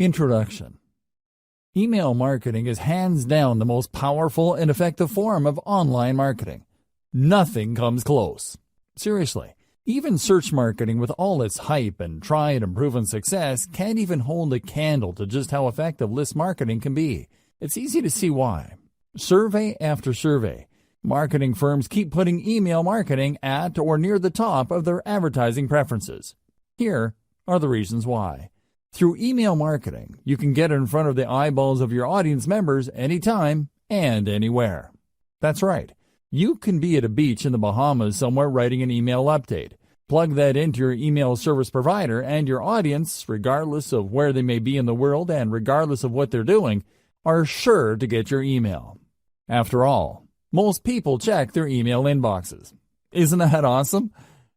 Introduction. Email marketing is hands down the most powerful and effective form of online marketing. Nothing comes close. Seriously, even search marketing with all its hype and tried and proven success can't even hold a candle to just how effective list marketing can be. It's easy to see why. Survey after survey, marketing firms keep putting email marketing at or near the top of their advertising preferences. Here are the reasons why. Through email marketing, you can get in front of the eyeballs of your audience members anytime and anywhere. That's right. You can be at a beach in the Bahamas somewhere writing an email update. Plug that into your email service provider, and your audience, regardless of where they may be in the world and regardless of what they're doing, are sure to get your email. After all, most people check their email inboxes. Isn't that awesome?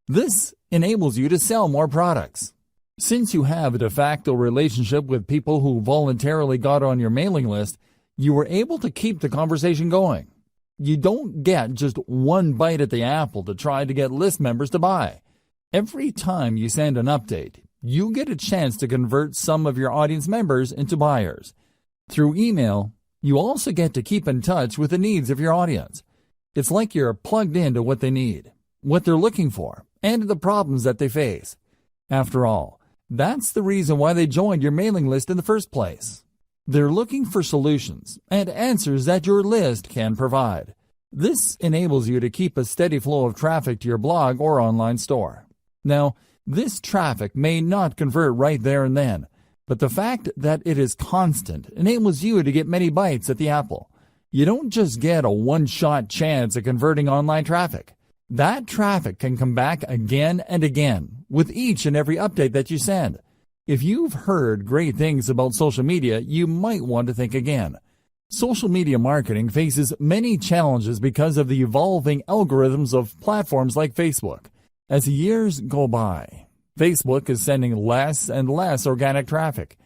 This enables you to sell more products. Since you have a de facto relationship with people who voluntarily got on your mailing list, you were able to keep the conversation going. You don't get just one bite at the apple to try to get list members to buy. Every time you send an update, you get a chance to convert some of your audience members into buyers. Through email, you also get to keep in touch with the needs of your audience. It's like you're plugged into what they need, what they're looking for, and the problems that they face. After all, that's the reason why they joined your mailing list in the first place. They're looking for solutions and answers that your list can provide. This enables you to keep a steady flow of traffic to your blog or online store. Now, this traffic may not convert right there and then, but the fact that it is constant enables you to get many bites at the apple. You don't just get a one-shot chance at converting online traffic. That traffic can come back again and again with each and every update that you send. If you've heard great things about social media, you might want to think again. Social media marketing faces many challenges because of the evolving algorithms of platforms like Facebook. As the years go by, Facebook is sending less and less organic traffic.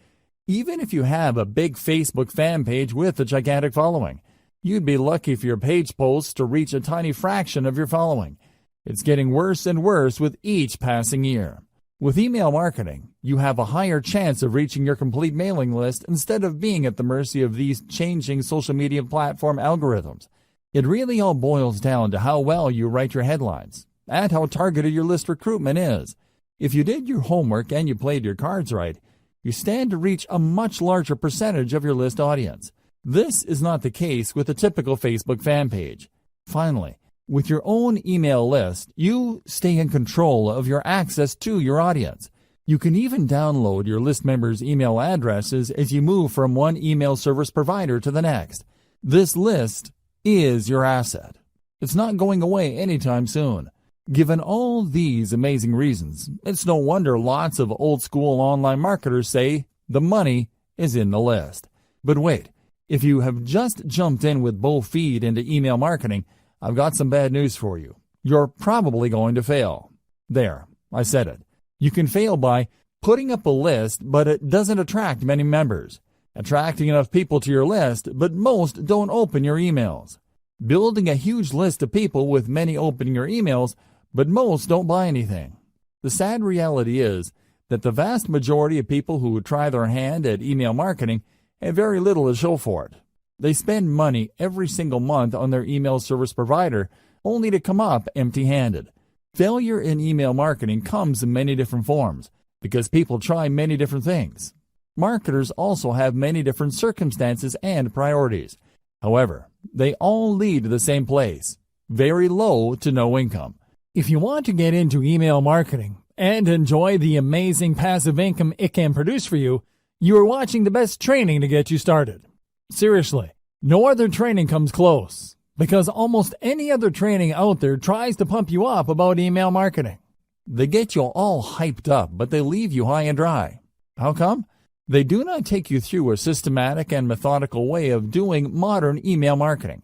Even if you have a big Facebook fan page with a gigantic following, you'd be lucky for your page posts to reach a tiny fraction of your following. It's getting worse and worse with each passing year. With email marketing, you have a higher chance of reaching your complete mailing list instead of being at the mercy of these changing social media platform algorithms. It really all boils down to how well you write your headlines and how targeted your list recruitment is. If you did your homework and you played your cards right, you stand to reach a much larger percentage of your list audience. This is not the case with a typical Facebook fan page. Finally, with your own email list, you stay in control of your access to your audience. You can even download your list members' email addresses as you move from one email service provider to the next. This list is your asset. It's not going away anytime soon. Given all these amazing reasons, it's no wonder lots of old-school online marketers say the money is in the list. But wait. If you have just jumped in with both feet into email marketing, I've got some bad news for you. You're probably going to fail. There, I said it. You can fail by putting up a list, but it doesn't attract many members. Attracting enough people to your list, but most don't open your emails. Building a huge list of people with many opening your emails, but most don't buy anything. The sad reality is that the vast majority of people who try their hand at email marketing have very little to show for it. They spend money every single month on their email service provider only to come up empty-handed. Failure in email marketing comes in many different forms because people try many different things. Marketers also have many different circumstances and priorities. However, they all lead to the same place: very low to no income. If you want to get into email marketing and enjoy the amazing passive income it can produce for you, you are watching the best training to get you started. Seriously, no other training comes close, because almost any other training out there tries to pump you up about email marketing. They get you all hyped up, but they leave you high and dry. How come? They do not take you through a systematic and methodical way of doing modern email marketing.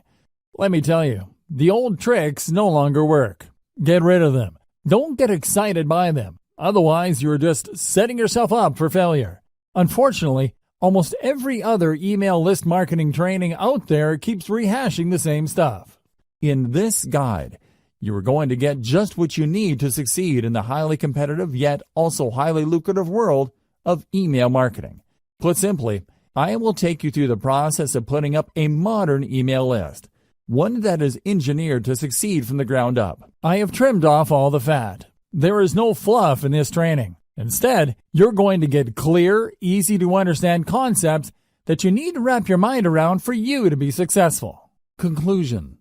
Let me tell you, the old tricks no longer work. Get rid of them. Don't get excited by them. Otherwise, you're just setting yourself up for failure. Unfortunately, almost every other email list marketing training out there keeps rehashing the same stuff. In this guide, you are going to get just what you need to succeed in the highly competitive yet also highly lucrative world of email marketing. Put simply, I will take you through the process of putting up a modern email list, one that is engineered to succeed from the ground up. I have trimmed off all the fat. There is no fluff in this training. Instead, you're going to get clear, easy to understand concepts that you need to wrap your mind around for you to be successful. Conclusion.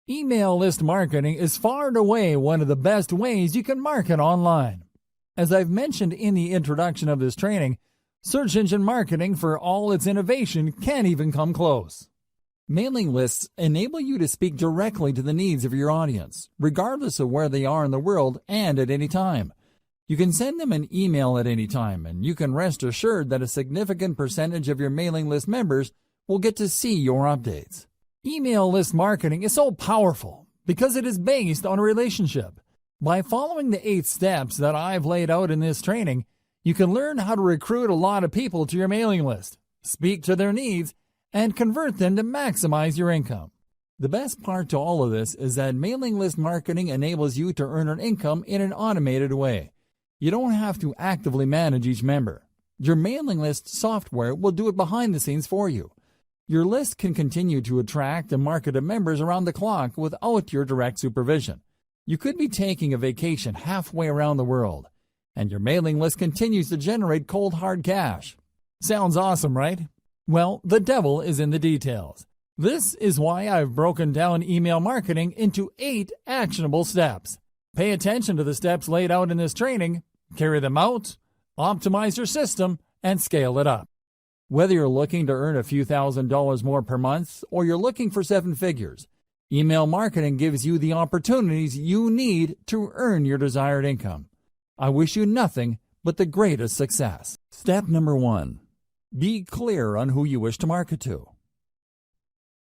Email list marketing is far and away one of the best ways you can market online. As I've mentioned in the introduction of this training, search engine marketing, for all its innovation, can't even come close. Mailing lists enable you to speak directly to the needs of your audience, regardless of where they are in the world and at any time. You can send them an email at any time, and you can rest assured that a significant percentage of your mailing list members will get to see your updates. Email list marketing is so powerful because it is based on a relationship. By following the 8 steps that I've laid out in this training, you can learn how to recruit a lot of people to your mailing list, speak to their needs, and convert them to maximize your income. The best part to all of this is that mailing list marketing enables you to earn an income in an automated way. You don't have to actively manage each member. Your mailing list software will do it behind the scenes for you. Your list can continue to attract and market to members around the clock without your direct supervision. You could be taking a vacation halfway around the world, and your mailing list continues to generate cold hard cash. Sounds awesome, right? Well, the devil is in the details. This is why I've broken down email marketing into 8 actionable steps. Pay attention to the steps laid out in this training, carry them out, optimize your system, and scale it up. Whether you're looking to earn a few $1,000s more per month or you're looking for 7 figures, email marketing gives you the opportunities you need to earn your desired income. I wish you nothing but the greatest success. Step number 1. Be clear on who you wish to market to.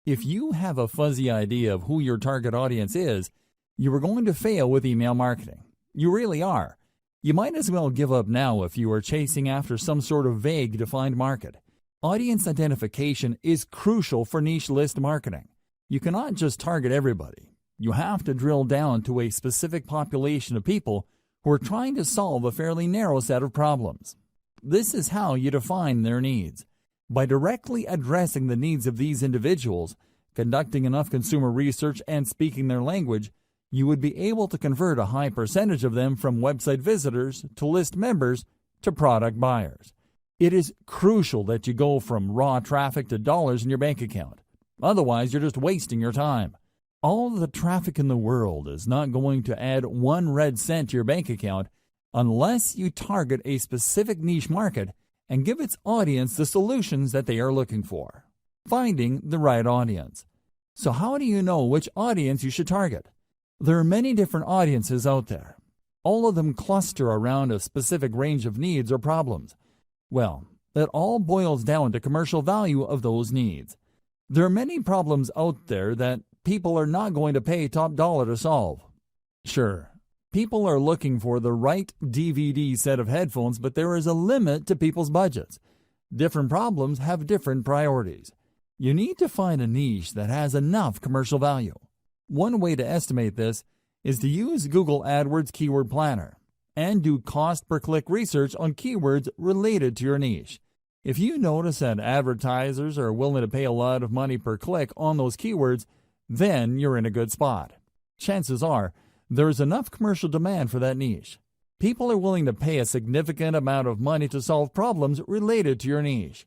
If you have a fuzzy idea of who your target audience is, you are going to fail with email marketing. You really are. You might as well give up now if you are chasing after some sort of vague defined market. Audience identification is crucial for niche list marketing. You cannot just target everybody. You have to drill down to a specific population of people who are trying to solve a fairly narrow set of problems. This is how you define their needs. By directly addressing the needs of these individuals, conducting enough consumer research, and speaking their language, you would be able to convert a high percentage of them from website visitors to list members to product buyers. It is crucial that you go from raw traffic to dollars in your bank account. Otherwise, you're just wasting your time. All the traffic in the world is not going to add 1 red cent to your bank account unless you target a specific niche market and give its audience the solutions that they are looking for. Finding the right audience. So how do you know which audience you should target? There are many different audiences out there. All of them cluster around a specific range of needs or problems. Well, it all boils down to commercial value of those needs. There are many problems out there that people are not going to pay top dollar to solve. Sure, people are looking for the right DVD set of headphones, but there is a limit to people's budgets. Different problems have different priorities. You need to find a niche that has enough commercial value. One way to estimate this is to use Google AdWords Keyword Planner and do cost per click research on keywords related to your niche. If you notice that advertisers are willing to pay a lot of money per click on those keywords, then you're in a good spot. Chances are there is enough commercial demand for that niche. People are willing to pay a significant amount of money to solve problems related to your niche.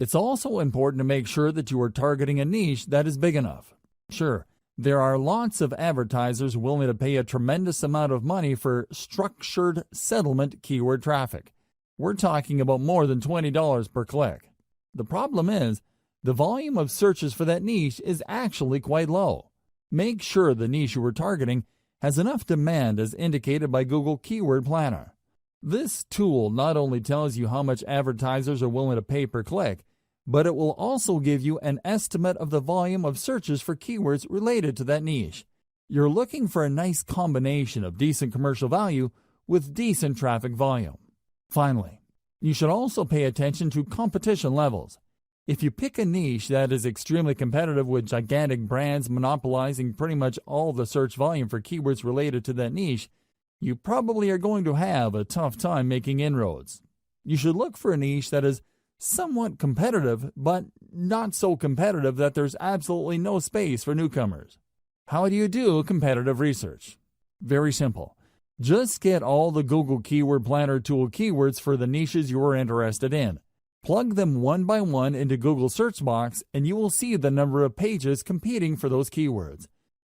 It's also important to make sure that you are targeting a niche that is big enough. Sure, there are lots of advertisers willing to pay a tremendous amount of money for structured settlement keyword traffic. We're talking about more than $20 per click. The problem is, the volume of searches for that niche is actually quite low. Make sure the niche you are targeting has enough demand as indicated by Google Keyword Planner. This tool not only tells you how much advertisers are willing to pay per click, but it will also give you an estimate of the volume of searches for keywords related to that niche. You're looking for a nice combination of decent commercial value with decent traffic volume. Finally, you should also pay attention to competition levels. If you pick a niche that is extremely competitive with gigantic brands monopolizing pretty much all the search volume for keywords related to that niche, you probably are going to have a tough time making inroads. You should look for a niche that is somewhat competitive, but not so competitive that there's absolutely no space for newcomers. How do you do competitive research? Very simple. Just get all the Google Keyword Planner tool keywords for the niches you are interested in. Plug them one by one into Google search box and you will see the number of pages competing for those keywords.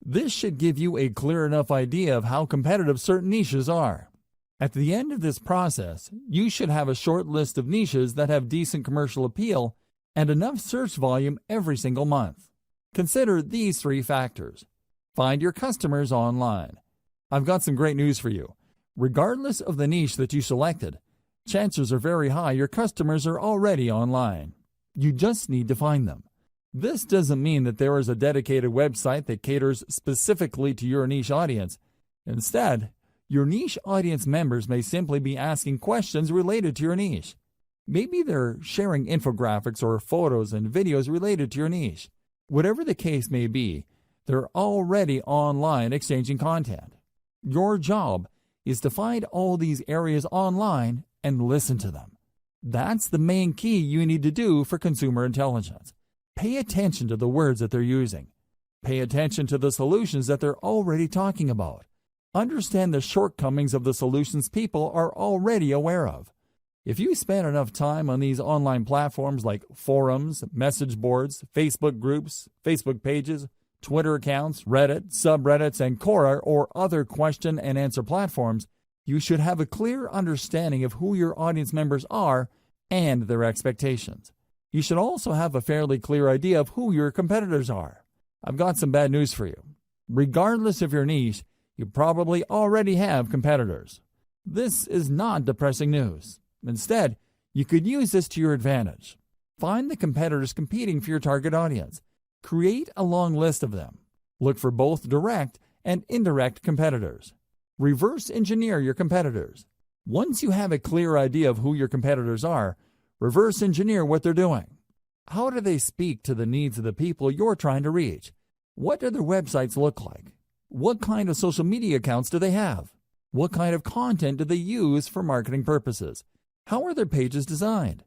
This should give you a clear enough idea of how competitive certain niches are. At the end of this process, you should have a short list of niches that have decent commercial appeal and enough search volume every single month. Consider these 3 factors. Find your customers online. I've got some great news for you. Regardless of the niche that you selected, chances are very high your customers are already online. You just need to find them. This doesn't mean that there is a dedicated website that caters specifically to your niche audience. Instead, your niche audience members may simply be asking questions related to your niche. Maybe they're sharing infographics or photos and videos related to your niche. Whatever the case may be, they're already online exchanging content. Your job is to find all these areas online and listen to them. That's the main key you need to do for consumer intelligence. Pay attention to the words that they're using. Pay attention to the solutions that they're already talking about. Understand the shortcomings of the solutions people are already aware of. If you spend enough time on these online platforms like forums, message boards, Facebook groups, Facebook pages, Twitter accounts, Reddit, subreddits, and Quora or other question and answer platforms, you should have a clear understanding of who your audience members are and their expectations. You should also have a fairly clear idea of who your competitors are. I've got some bad news for you. Regardless of your niche, you probably already have competitors. This is not depressing news. Instead, you could use this to your advantage. Find the competitors competing for your target audience. Create a long list of them. Look for both direct and indirect competitors. Reverse engineer your competitors. Once you have a clear idea of who your competitors are, reverse engineer what they're doing. How do they speak to the needs of the people you're trying to reach? What do their websites look like? What kind of social media accounts do they have? What kind of content do they use for marketing purposes? How are their pages designed?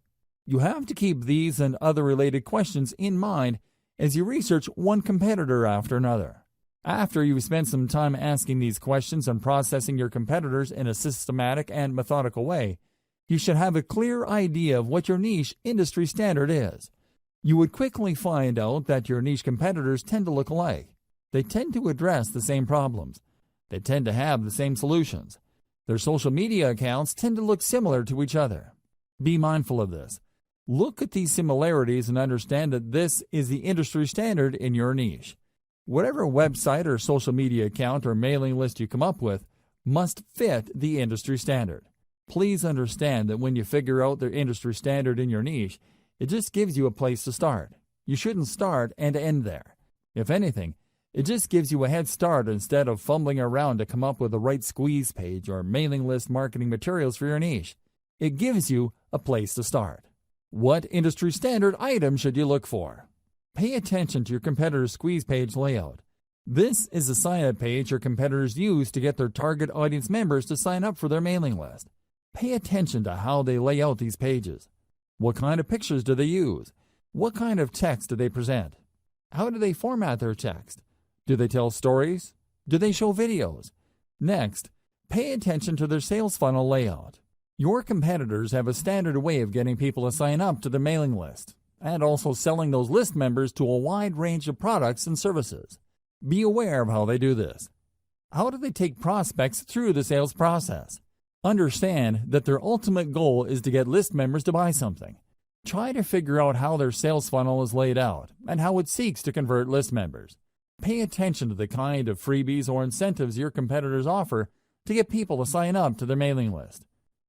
You have to keep these and other related questions in mind as you research one competitor after another. After you've spent some time asking these questions and processing your competitors in a systematic and methodical way, you should have a clear idea of what your niche industry standard is. You would quickly find out that your niche competitors tend to look alike. They tend to address the same problems. They tend to have the same solutions. Their social media accounts tend to look similar to each other. Be mindful of this. Look at these similarities and understand that this is the industry standard in your niche. Whatever website or social media account or mailing list you come up with must fit the industry standard. Please understand that when you figure out the industry standard in your niche, it just gives you a place to start. You shouldn't start and end there. If anything, it just gives you a head start instead of fumbling around to come up with the right squeeze page or mailing list marketing materials for your niche. It gives you a place to start. What industry standard item should you look for? Pay attention to your competitor's squeeze page layout. This is a sign-up page your competitors use to get their target audience members to sign up for their mailing list. Pay attention to how they lay out these pages. What kind of pictures do they use? What kind of text do they present? How do they format their text? Do they tell stories? Do they show videos? Next, pay attention to their sales funnel layout. Your competitors have a standard way of getting people to sign up to their mailing list, and also selling those list members to a wide range of products and services. Be aware of how they do this. How do they take prospects through the sales process? Understand that their ultimate goal is to get list members to buy something. Try to figure out how their sales funnel is laid out and how it seeks to convert list members. Pay attention to the kind of freebies or incentives your competitors offer to get people to sign up to their mailing list.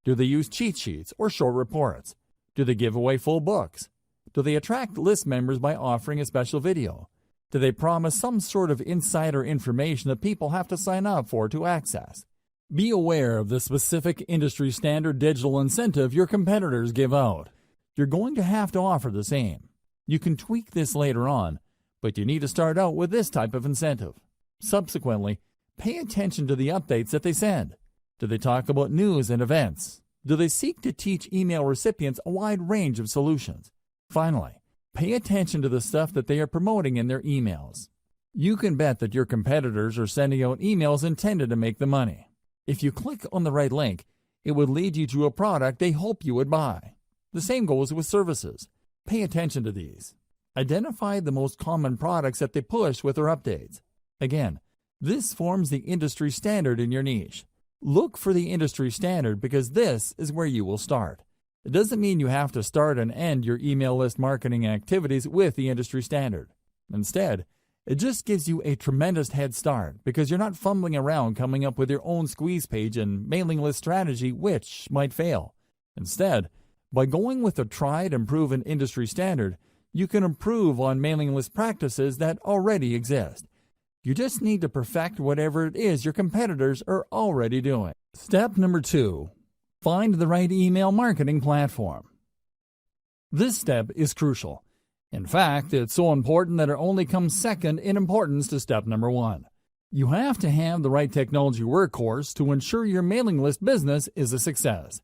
Do they use cheat sheets or short reports? Do they give away full books? Do they attract list members by offering a special video? Do they promise some sort of insider information that people have to sign up for to access? Be aware of the specific industry standard digital incentive your competitors give out. You're going to have to offer the same. You can tweak this later on, but you need to start out with this type of incentive. Subsequently, pay attention to the updates that they send. Do they talk about news and events? Do they seek to teach email recipients a wide range of solutions? Finally, pay attention to the stuff that they are promoting in their emails. You can bet that your competitors are sending out emails intended to make them money. If you click on the right link, it would lead you to a product they hope you would buy. The same goes with services. Pay attention to these. Identify the most common products that they push with their updates. Again, this forms the industry standard in your niche. Look for the industry standard because this is where you will start. It doesn't mean you have to start and end your email list marketing activities with the industry standard. Instead, it just gives you a tremendous head start because you're not fumbling around coming up with your own squeeze page and mailing list strategy which might fail. Instead, by going with a tried and proven industry standard, you can improve on mailing list practices that already exist. You just need to perfect whatever it is your competitors are already doing. Step number 2. Find the right email marketing platform. This step is crucial. In fact, it's so important that it only comes second in importance to step number 1. You have to have the right technology workhorse to ensure your mailing list business is a success.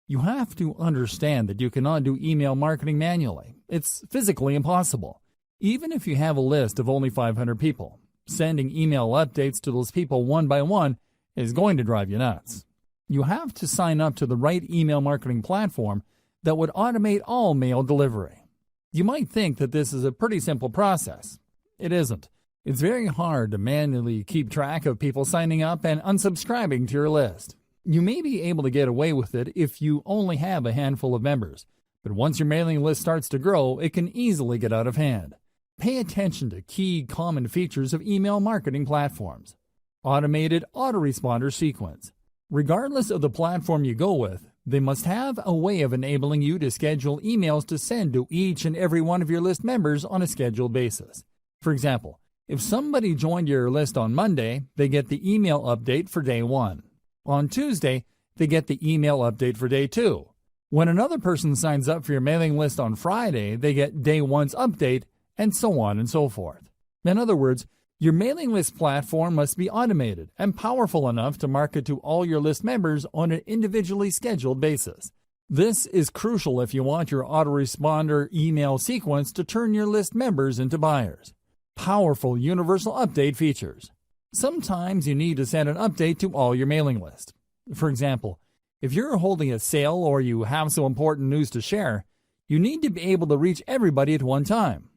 You have to understand that you cannot do email marketing manually. It's physically impossible. Even if you have a list of only 500 people, sending email updates to those people one by one is going to drive you nuts. You have to sign up to the right email marketing platform that would automate all mail delivery. You might think that this is a pretty simple process. It isn't. It's very hard to manually keep track of people signing up and unsubscribing to your list. You may be able to get away with it if you only have a handful of members, but once your mailing list starts to grow, it can easily get out of hand. Pay attention to key common features of email marketing platforms. Automated autoresponder sequence. Regardless of the platform you go with, they must have a way of enabling you to schedule emails to send to each and every one of your list members on a scheduled basis. For example, if somebody joined your list on Monday, they get the email update for day 1. On Tuesday, they get the email update for day 2. When another person signs up for your mailing list on Friday, they get day 1's update, and so on and so forth. In other words, your mailing list platform must be automated and powerful enough to market to all your list members on an individually scheduled basis. This is crucial if you want your autoresponder email sequence to turn your list members into buyers. Powerful universal update features. Sometimes you need to send an update to all your mailing list. For example, if you're holding a sale or you have some important news to share, you need to be able to reach everybody at one time.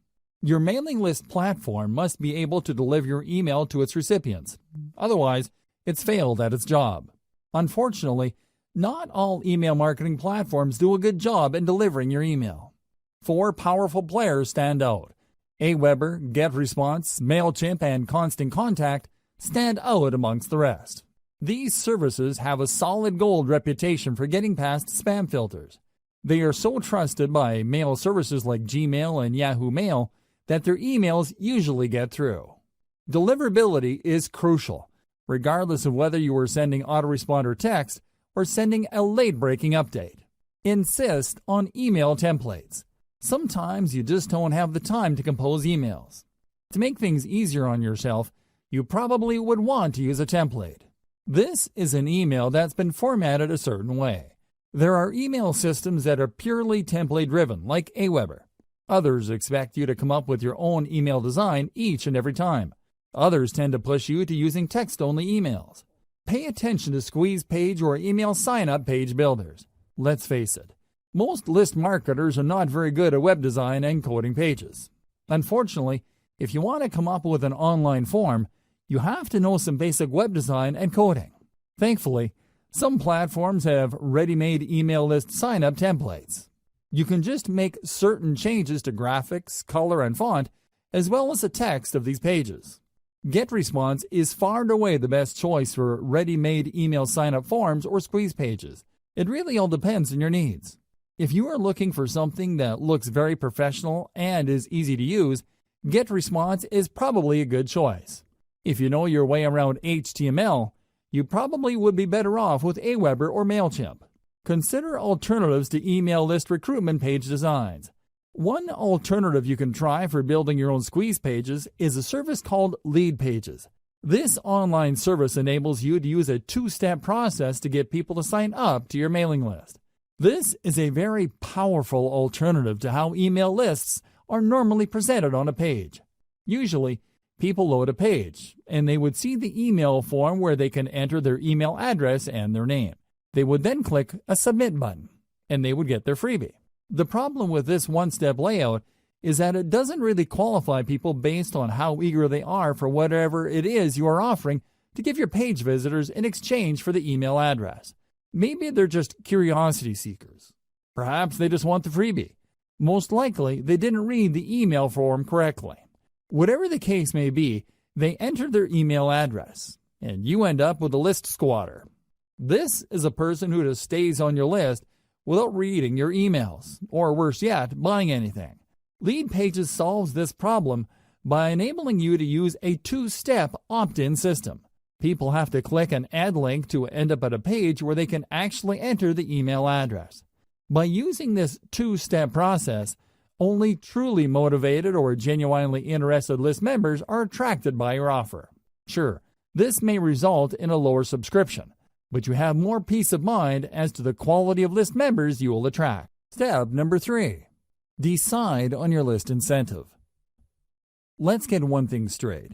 Your mailing list platform must be able to deliver your email to its recipients. Otherwise, it's failed at its job. Unfortunately, not all email marketing platforms do a good job in delivering your email. 4 powerful players stand out. Aweber, GetResponse, MailChimp, and Constant Contact stand out amongst the rest. These services have a solid gold reputation for getting past spam filters. They are so trusted by mail services like Gmail and Yahoo Mail that their emails usually get through. Deliverability is crucial, regardless of whether you are sending autoresponder text or sending a late-breaking update. Insist on email templates. Sometimes you just don't have the time to compose emails. To make things easier on yourself, you probably would want to use a template. This is an email that's been formatted a certain way. There are email systems that are purely template-driven, like Aweber. Others expect you to come up with your own email design each and every time. Others tend to push you to using text-only emails. Pay attention to squeeze page or email sign-up page builders. Let's face it, most list marketers are not very good at web design and coding pages. Unfortunately, if you want to come up with an online form, you have to know some basic web design and coding. Thankfully, some platforms have ready-made email list sign-up templates. You can just make certain changes to graphics, color, and font, as well as the text of these pages. GetResponse is far and away the best choice for ready-made email sign-up forms or squeeze pages. It really all depends on your needs. If you are looking for something that looks very professional and is easy to use, GetResponse is probably a good choice. If you know your way around HTML, you probably would be better off with Aweber or MailChimp. Consider alternatives to email list recruitment page designs. One alternative you can try for building your own squeeze pages is a service called Lead Pages. This online service enables you to use a 2-step process to get people to sign up to your mailing list. This is a very powerful alternative to how email lists are normally presented on a page. Usually, people load a page, and they would see the email form where they can enter their email address and their name. They would then click a Submit button, and they would get their freebie. The problem with this one-step layout is that it doesn't really qualify people based on how eager they are for whatever it is you are offering to give your page visitors in exchange for the email address. Maybe they're just curiosity seekers. Perhaps they just want the freebie. Most likely, they didn't read the email form correctly. Whatever the case may be, they entered their email address, and you end up with a list squatter. This is a person who just stays on your list without reading your emails, or worse yet, buying anything. Lead Pages solves this problem by enabling you to use a two-step opt-in system. People have to click an add link to end up at a page where they can actually enter the email address. By using this two-step process, only truly motivated or genuinely interested list members are attracted by your offer. Sure, this may result in a lower subscription, but you have more peace of mind as to the quality of list members you will attract. Step number 3. Decide on your list incentive. Let's get one thing straight.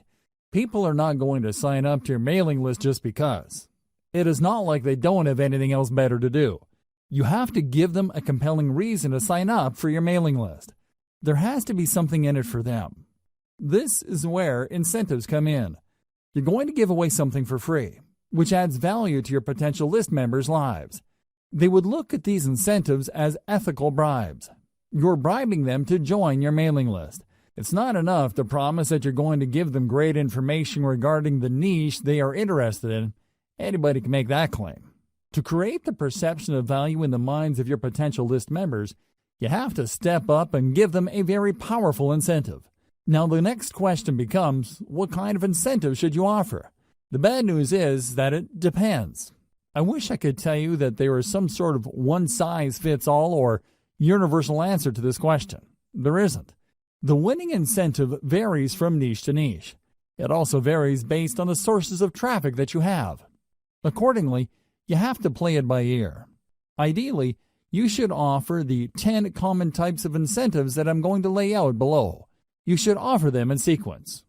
People are not going to sign up to your mailing list just because. It is not like they don't have anything else better to do. You have to give them a compelling reason to sign up for your mailing list. There has to be something in it for them. This is where incentives come in. You're going to give away something for free, which adds value to your potential list members' lives. They would look at these incentives as ethical bribes. You're bribing them to join your mailing list. It's not enough to promise that you're going to give them great information regarding the niche they are interested in. Anybody can make that claim. To create the perception of value in the minds of your potential list members, you have to step up and give them a very powerful incentive. Now, the next question becomes, what kind of incentive should you offer? The bad news is that it depends. I wish I could tell you that there is some sort of one-size-fits-all or universal answer to this question. There isn't. The winning incentive varies from niche to niche. It also varies based on the sources of traffic that you have. Accordingly, you have to play it by ear. Ideally, you should offer the 10 common types of incentives that I'm going to lay out below. You should offer them in sequence.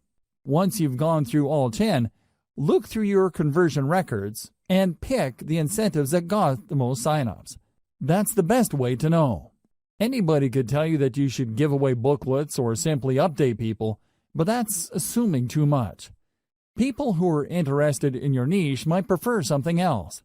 Once you've gone through all 10, look through your conversion records and pick the incentives that got the most signups. That's the best way to know. Anybody could tell you that you should give away booklets or simply update people, but that's assuming too much. People who are interested in your niche might prefer something else.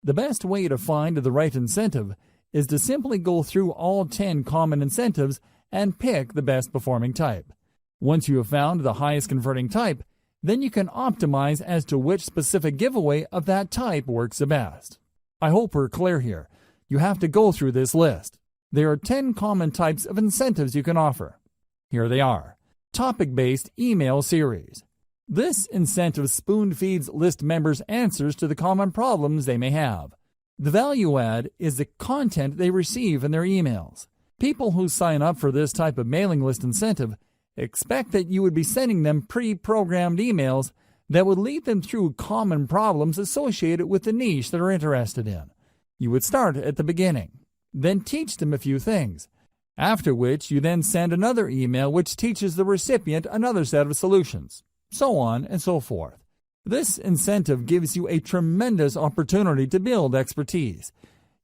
The best way to find the right incentive is to simply go through all 10 common incentives and pick the best performing type. Once you have found the highest converting type, then you can optimize as to which specific giveaway of that type works the best. I hope we're clear here. You have to go through this list. There are 10 common types of incentives you can offer. Here they are. Topic-based email series. This incentive spoon-feeds list members answers to the common problems they may have. The value add is the content they receive in their emails. People who sign up for this type of mailing list incentive expect that you would be sending them pre-programmed emails that would lead them through common problems associated with the niche they're interested in. You would start at the beginning, then teach them a few things, after which you then send another email which teaches the recipient another set of solutions, so on and so forth. This incentive gives you a tremendous opportunity to build expertise.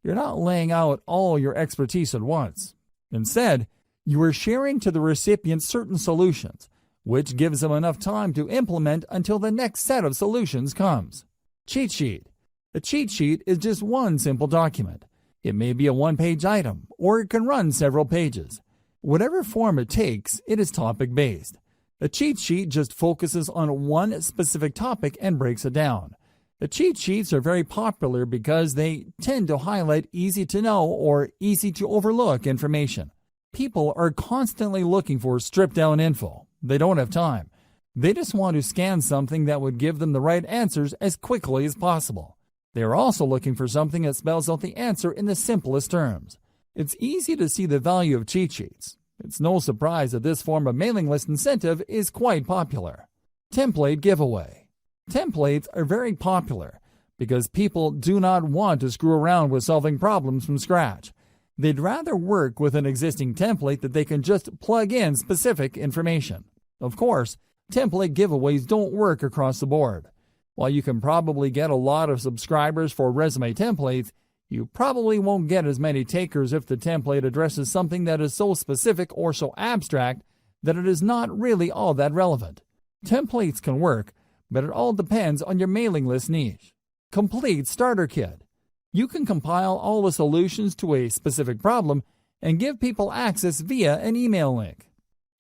You're not laying out all your expertise at once. Instead, you are sharing to the recipient certain solutions, which gives them enough time to implement until the next set of solutions comes. Cheat sheet. A cheat sheet is just one simple document. It may be a one-page item, or it can run several pages. Whatever form it takes, it is topic-based. A cheat sheet just focuses on one specific topic and breaks it down. The cheat sheets are very popular because they tend to highlight easy-to-know or easy-to-overlook information. People are constantly looking for stripped-down info. They don't have time. They just want to scan something that would give them the right answers as quickly as possible. They are also looking for something that spells out the answer in the simplest terms. It's easy to see the value of cheat sheets. It's no surprise that this form of mailing list incentive is quite popular. Template giveaway. Templates are very popular, because people do not want to screw around with solving problems from scratch. They'd rather work with an existing template that they can just plug in specific information. Of course, template giveaways don't work across the board. While you can probably get a lot of subscribers for resume templates, you probably won't get as many takers if the template addresses something that is so specific or so abstract that it is not really all that relevant. Templates can work, but it all depends on your mailing list niche. Complete Starter Kit. You can compile all the solutions to a specific problem and give people access via an email link.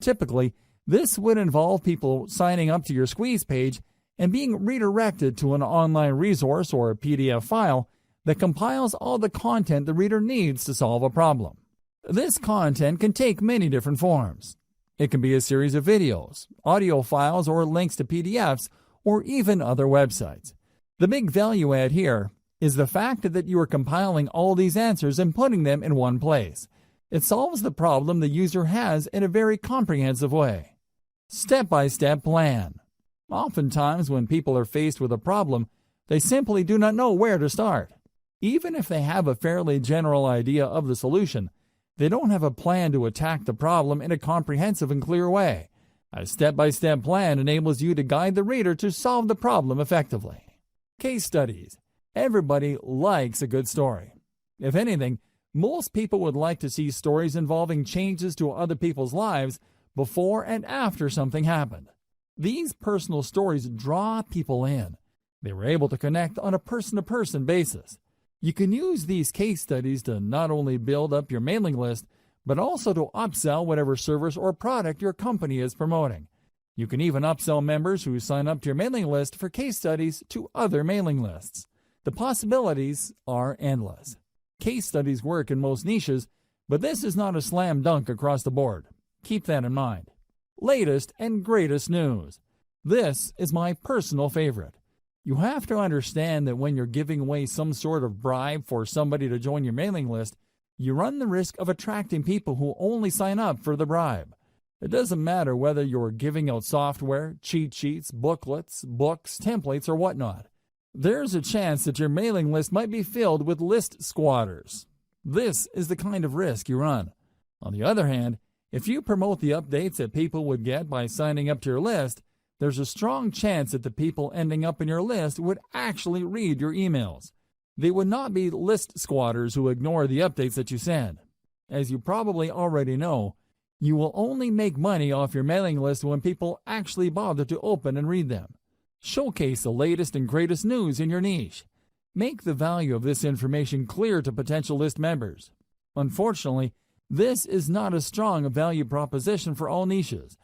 Typically, this would involve people signing up to your squeeze page and being redirected to an online resource or a PDF file that compiles all the content the reader needs to solve a problem. This content can take many different forms. It can be a series of videos, audio files, or links to PDFs, or even other websites. The big value add here is the fact that you are compiling all these answers and putting them in one place. It solves the problem the user has in a very comprehensive way. Step-by-step plan. Oftentimes, when people are faced with a problem, they simply do not know where to start. Even if they have a fairly general idea of the solution, they don't have a plan to attack the problem in a comprehensive and clear way. A step-by-step plan enables you to guide the reader to solve the problem effectively. Case studies. Everybody likes a good story. If anything, most people would like to see stories involving changes to other people's lives before and after something happened. These personal stories draw people in. They were able to connect on a person-to-person basis. You can use these case studies to not only build up your mailing list, but also to upsell whatever service or product your company is promoting. You can even upsell members who sign up to your mailing list for case studies to other mailing lists. The possibilities are endless. Case studies work in most niches, but this is not a slam dunk across the board. Keep that in mind. Latest and greatest news. This is my personal favorite. You have to understand that when you're giving away some sort of bribe for somebody to join your mailing list, you run the risk of attracting people who only sign up for the bribe. It doesn't matter whether you're giving out software, cheat sheets, booklets, books, templates, or whatnot. There's a chance that your mailing list might be filled with list squatters. This is the kind of risk you run. On the other hand, if you promote the updates that people would get by signing up to your list, there's a strong chance that the people ending up in your list would actually read your emails. They would not be list squatters who ignore the updates that you send. As you probably already know, you will only make money off your mailing list when people actually bother to open and read them. Showcase the latest and greatest news in your niche. Make the value of this information clear to potential list members. Unfortunately, this is not a strong value proposition for all niches.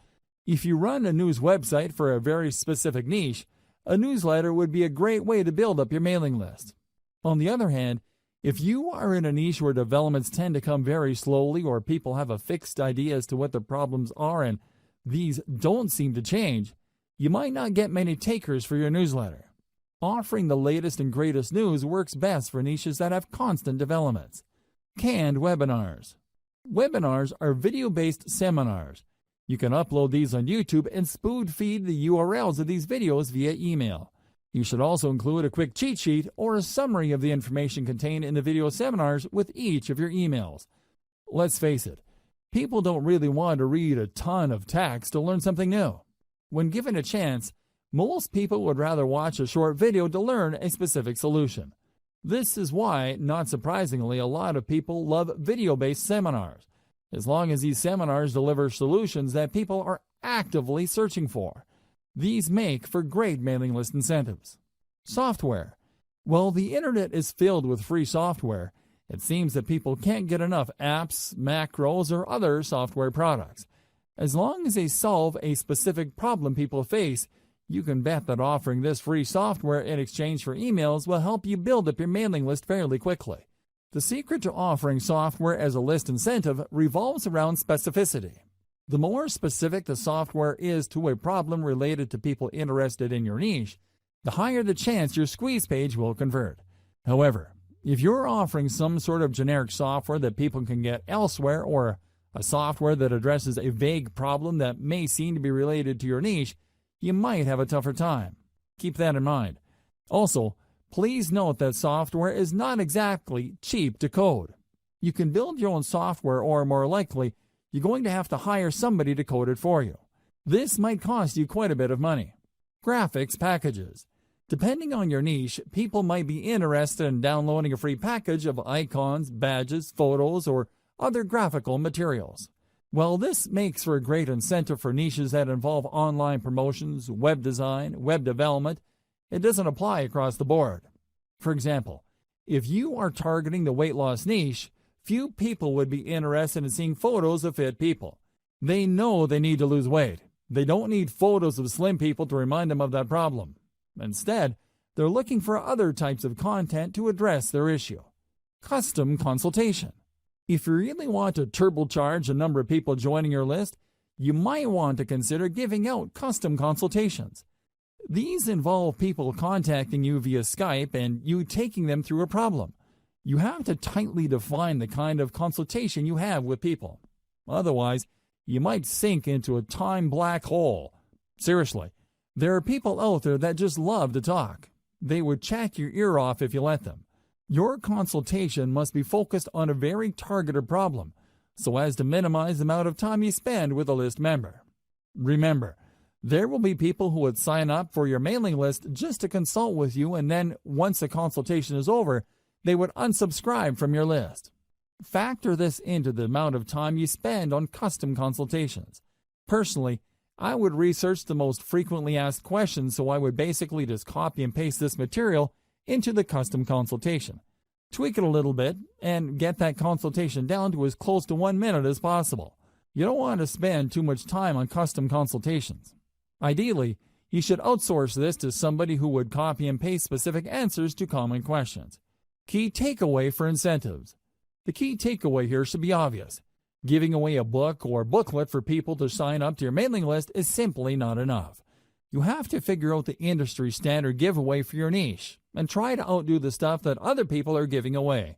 If you run a news website for a very specific niche, a newsletter would be a great way to build up your mailing list. On the other hand, if you are in a niche where developments tend to come very slowly or people have a fixed idea as to what the problems are and these don't seem to change, you might not get many takers for your newsletter. Offering the latest and greatest news works best for niches that have constant developments. Canned webinars. Webinars are video-based seminars. You can upload these on YouTube and spoon-feed the URLs of these videos via email. You should also include a quick cheat sheet or a summary of the information contained in the video seminars with each of your emails. Let's face it, people don't really want to read a ton of text to learn something new. When given a chance, most people would rather watch a short video to learn a specific solution. This is why, not surprisingly, a lot of people love video-based seminars, as long as these seminars deliver solutions that people are actively searching for. These make for great mailing list incentives. Software. While the internet is filled with free software, it seems that people can't get enough apps, macros, or other software products. As long as they solve a specific problem people face, you can bet that offering this free software in exchange for emails will help you build up your mailing list fairly quickly. The secret to offering software as a list incentive revolves around specificity. The more specific the software is to a problem related to people interested in your niche, the higher the chance your squeeze page will convert. However, if you're offering some sort of generic software that people can get elsewhere or a software that addresses a vague problem that may seem to be related to your niche, you might have a tougher time. Keep that in mind. Also, Please note that software is not exactly cheap to code. You can build your own software, or more likely, you're going to have to hire somebody to code it for you. This might cost you quite a bit of money. Graphics packages. Depending on your niche, people might be interested in downloading a free package of icons, badges, photos, or other graphical materials. While this makes for a great incentive for niches that involve online promotions, web design, web development, it doesn't apply across the board. For example, if you are targeting the weight loss niche, few people would be interested in seeing photos of fit people. They know they need to lose weight. They don't need photos of slim people to remind them of that problem. Instead, they're looking for other types of content to address their issue. Custom consultation. If you really want to turbocharge the number of people joining your list, you might want to consider giving out custom consultations. These involve people contacting you via Skype and you taking them through a problem. You have to tightly define the kind of consultation you have with people. Otherwise, you might sink into a time black hole. Seriously, there are people out there that just love to talk. They would chat your ear off if you let them. Your consultation must be focused on a very targeted problem, so as to minimize the amount of time you spend with a list member. Remember, there will be people who would sign up for your mailing list just to consult with you, and then, once the consultation is over, they would unsubscribe from your list. Factor this into the amount of time you spend on custom consultations. Personally, I would research the most frequently asked questions, so I would basically just copy and paste this material into the custom consultation. Tweak it a little bit and get that consultation down to as close to 1 minute as possible. You don't want to spend too much time on custom consultations. Ideally, you should outsource this to somebody who would copy and paste specific answers to common questions. Key takeaway for incentives. The key takeaway here should be obvious. Giving away a book or booklet for people to sign up to your mailing list is simply not enough. You have to figure out the industry standard giveaway for your niche and try to outdo the stuff that other people are giving away.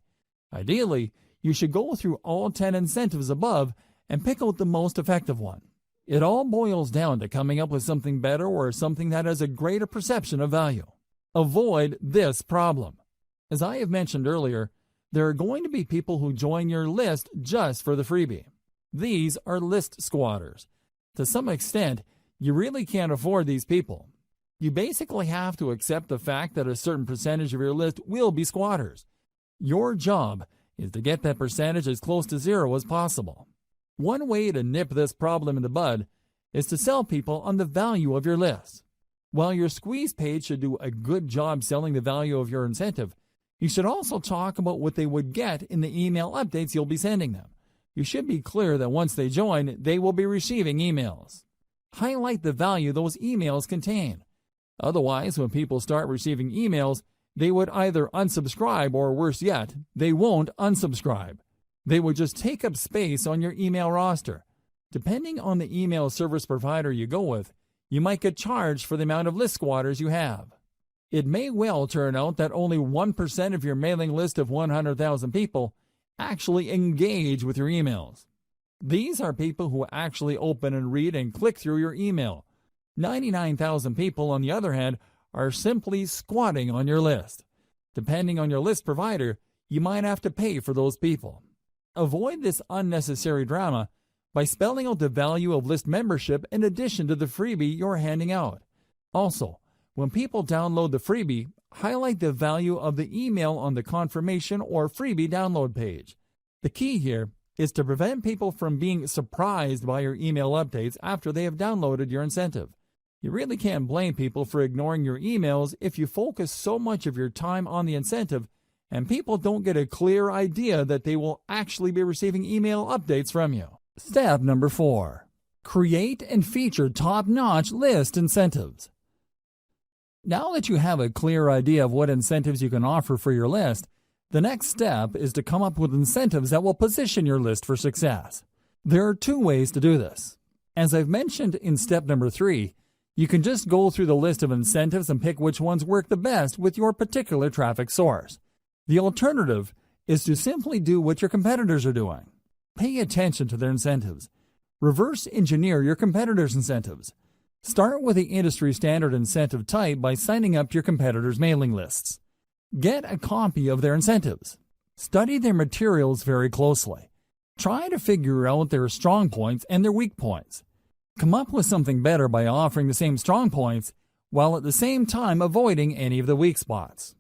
Ideally, you should go through all 10 incentives above and pick out the most effective one. It all boils down to coming up with something better or something that has a greater perception of value. Avoid this problem. As I have mentioned earlier, there are going to be people who join your list just for the freebie. These are list squatters. To some extent, you really can't afford these people. You basically have to accept the fact that a certain percentage of your list will be squatters. Your job is to get that percentage as close to zero as possible. One way to nip this problem in the bud is to sell people on the value of your list. While your squeeze page should do a good job selling the value of your incentive, you should also talk about what they would get in the email updates you'll be sending them. You should be clear that once they join, they will be receiving emails. Highlight the value those emails contain. Otherwise, when people start receiving emails, they would either unsubscribe or, worse yet, they won't unsubscribe. They would just take up space on your email roster. Depending on the email service provider you go with, you might get charged for the amount of list squatters you have. It may well turn out that only 1% of your mailing list of 100,000 people actually engage with your emails. These are people who actually open and read and click through your email. 99,000 people, on the other hand, are simply squatting on your list. Depending on your list provider, you might have to pay for those people. Avoid this unnecessary drama by spelling out the value of list membership in addition to the freebie you're handing out. Also, when people download the freebie, highlight the value of the email on the confirmation or freebie download page. The key here is to prevent people from being surprised by your email updates after they have downloaded your incentive. You really can't blame people for ignoring your emails if you focus so much of your time on the incentive and people don't get a clear idea that they will actually be receiving email updates from you. Step number 4. Create and feature top-notch list incentives. Now that you have a clear idea of what incentives you can offer for your list, the next step is to come up with incentives that will position your list for success. There are 2 ways to do this. As I've mentioned in step number 3, you can just go through the list of incentives and pick which ones work the best with your particular traffic source. The alternative is to simply do what your competitors are doing. Pay attention to their incentives. Reverse engineer your competitors' incentives. Start with the industry standard incentive type by signing up your competitors' mailing lists. Get a copy of their incentives. Study their materials very closely. Try to figure out their strong points and their weak points. Come up with something better by offering the same strong points while at the same time avoiding any of the weak spots.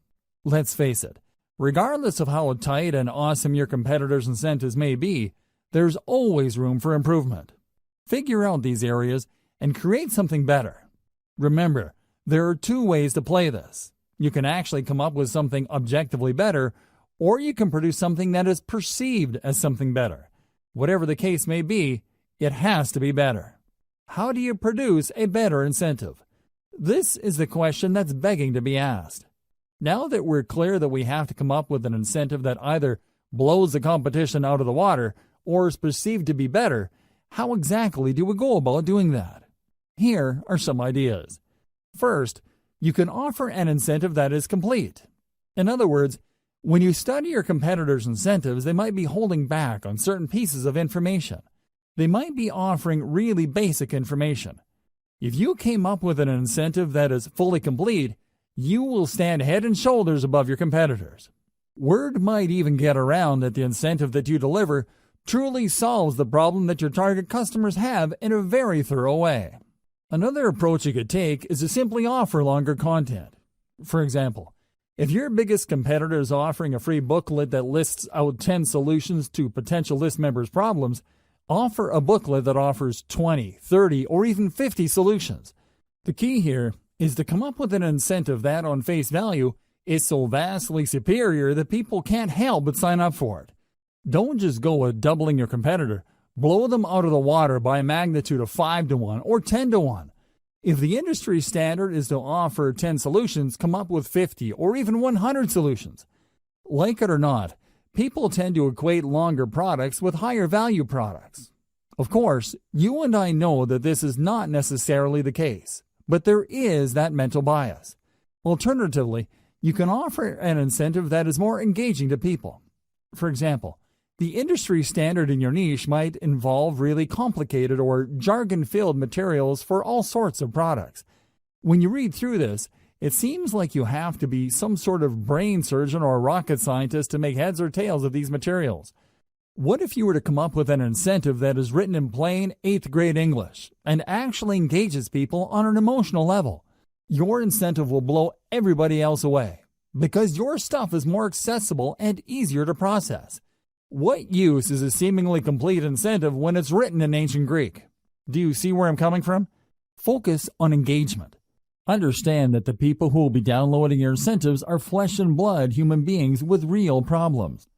Let's face it, regardless of how tight and awesome your competitors' incentives may be, there's always room for improvement. Figure out these areas and create something better. Remember, there are two ways to play this. You can actually come up with something objectively better, or you can produce something that is perceived as something better. Whatever the case may be, it has to be better. How do you produce a better incentive? This is the question that's begging to be asked. Now that we're clear that we have to come up with an incentive that either blows the competition out of the water or is perceived to be better, how exactly do we go about doing that? Here are some ideas. First, you can offer an incentive that is complete. In other words, when you study your competitors' incentives, they might be holding back on certain pieces of information. They might be offering really basic information. If you came up with an incentive that is fully complete, you will stand head and shoulders above your competitors. Word might even get around that the incentive that you deliver truly solves the problem that your target customers have in a very thorough way. Another approach you could take is to simply offer longer content. For example, if your biggest competitor is offering a free booklet that lists out 10 solutions to potential list members' problems, offer a booklet that offers 20, 30, or even 50 solutions. The key here is to come up with an incentive that, on face value, is so vastly superior that people can't help but sign up for it. Don't just go with doubling your competitor. Blow them out of the water by a magnitude of 5 to 1 or 10 to 1. If the industry standard is to offer 10 solutions, come up with 50 or even 100 solutions. Like it or not, people tend to equate longer products with higher value products. Of course, you and I know that this is not necessarily the case, but there is that mental bias. Alternatively, you can offer an incentive that is more engaging to people. For example, the industry standard in your niche might involve really complicated or jargon-filled materials for all sorts of products. When you read through this, it seems like you have to be some sort of brain surgeon or a rocket scientist to make heads or tails of these materials. What if you were to come up with an incentive that is written in plain 8th grade English and actually engages people on an emotional level? Your incentive will blow everybody else away because your stuff is more accessible and easier to process. What use is a seemingly complete incentive when it's written in ancient Greek? Do you see where I'm coming from? Focus on engagement. Understand that the people who will be downloading your incentives are flesh and blood human beings with real problems.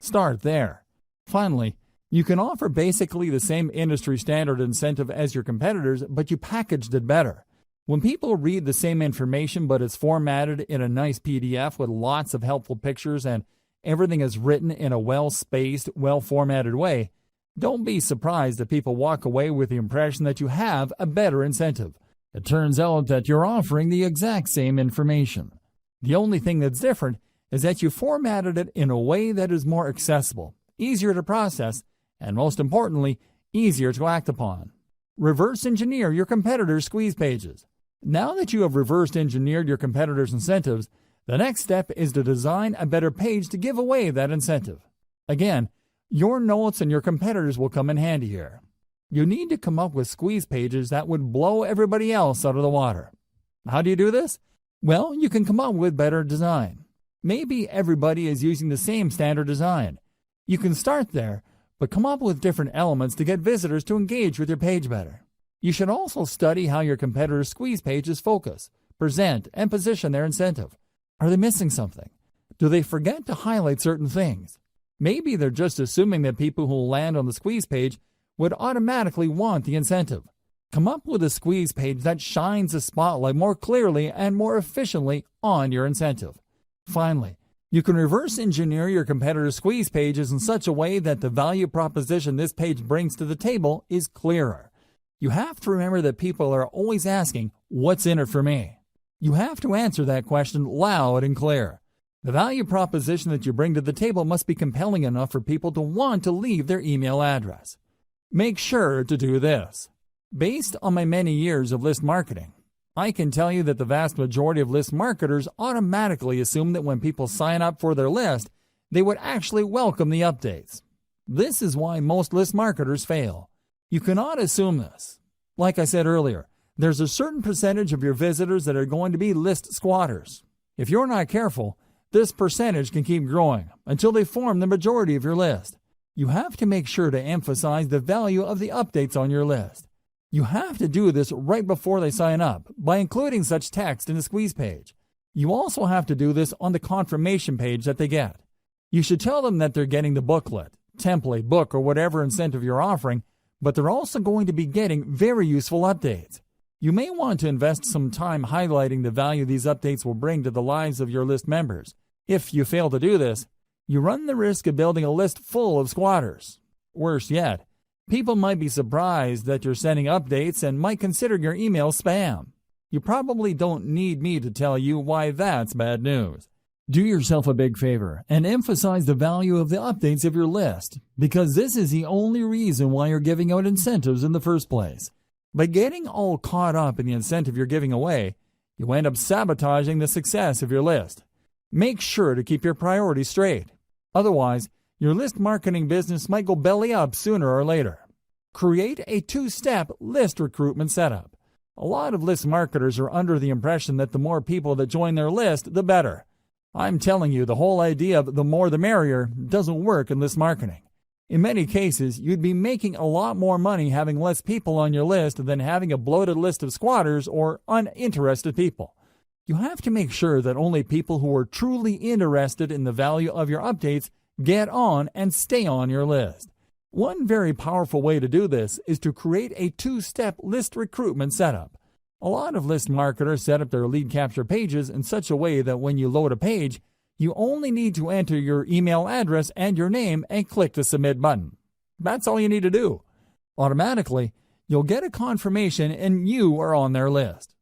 Start there. Finally, you can offer basically the same industry standard incentive as your competitors, but you packaged it better. When people read the same information but it's formatted in a nice PDF with lots of helpful pictures and everything is written in a well-spaced, well-formatted way, don't be surprised if people walk away with the impression that you have a better incentive. It turns out that you're offering the exact same information. The only thing that's different is that you formatted it in a way that is more accessible, easier to process, and most importantly, easier to act upon. Reverse engineer your competitors' squeeze pages. Now that you have reverse engineered your competitors' incentives, the next step is to design a better page to give away that incentive. Again, your notes and your competitors will come in handy here. You need to come up with squeeze pages that would blow everybody else out of the water. How do you do this? Well, you can come up with better design. Maybe everybody is using the same standard design. You can start there, but come up with different elements to get visitors to engage with your page better. You should also study how your competitors' squeeze pages focus, present, and position their incentive. Are they missing something? Do they forget to highlight certain things? Maybe they're just assuming that people who land on the squeeze page would automatically want the incentive. Come up with a squeeze page that shines the spotlight more clearly and more efficiently on your incentive. Finally, you can reverse engineer your competitors' squeeze pages in such a way that the value proposition this page brings to the table is clearer. You have to remember that people are always asking, "What's in it for me?" You have to answer that question loud and clear. The value proposition that you bring to the table must be compelling enough for people to want to leave their email address. Make sure to do this. Based on my many years of list marketing, I can tell you that the vast majority of list marketers automatically assume that when people sign up for their list, they would actually welcome the updates. This is why most list marketers fail. You cannot assume this. Like I said earlier, there's a certain percentage of your visitors that are going to be list squatters. If you're not careful, this percentage can keep growing until they form the majority of your list. You have to make sure to emphasize the value of the updates on your list. You have to do this right before they sign up by including such text in the squeeze page. You also have to do this on the confirmation page that they get. You should tell them that they're getting the booklet, template, book, or whatever incentive you're offering, but they're also going to be getting very useful updates. You may want to invest some time highlighting the value these updates will bring to the lives of your list members. If you fail to do this, you run the risk of building a list full of squatters. Worse yet, people might be surprised that you're sending updates and might consider your email spam. You probably don't need me to tell you why that's bad news. Do yourself a big favor and emphasize the value of the updates of your list, because this is the only reason why you're giving out incentives in the first place. By getting all caught up in the incentive you're giving away, you end up sabotaging the success of your list. Make sure to keep your priorities straight. Otherwise, your list marketing business might go belly up sooner or later. Create a two-step list recruitment setup. A lot of list marketers are under the impression that the more people that join their list, the better. I'm telling you, the whole idea of the more the merrier doesn't work in list marketing. In many cases, you'd be making a lot more money having less people on your list than having a bloated list of squatters or uninterested people. You have to make sure that only people who are truly interested in the value of your updates get on and stay on your list. One very powerful way to do this is to create a two-step list recruitment setup. A lot of list marketers set up their lead capture pages in such a way that when you load a page, you only need to enter your email address and your name and click the submit button. That's all you need to do. Automatically, you'll get a confirmation and you are on their list.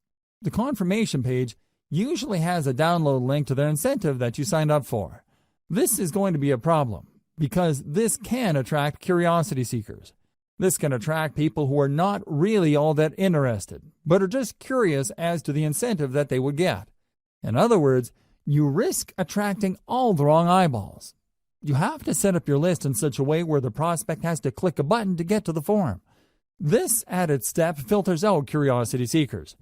The confirmation page usually has a download link to their incentive that you signed up for. This is going to be a problem because this can attract curiosity seekers. This can attract people who are not really all that interested, but are just curious as to the incentive that they would get. In other words, you risk attracting all the wrong eyeballs. You have to set up your list in such a way where the prospect has to click a button to get to the form. This added step filters out curiosity seekers.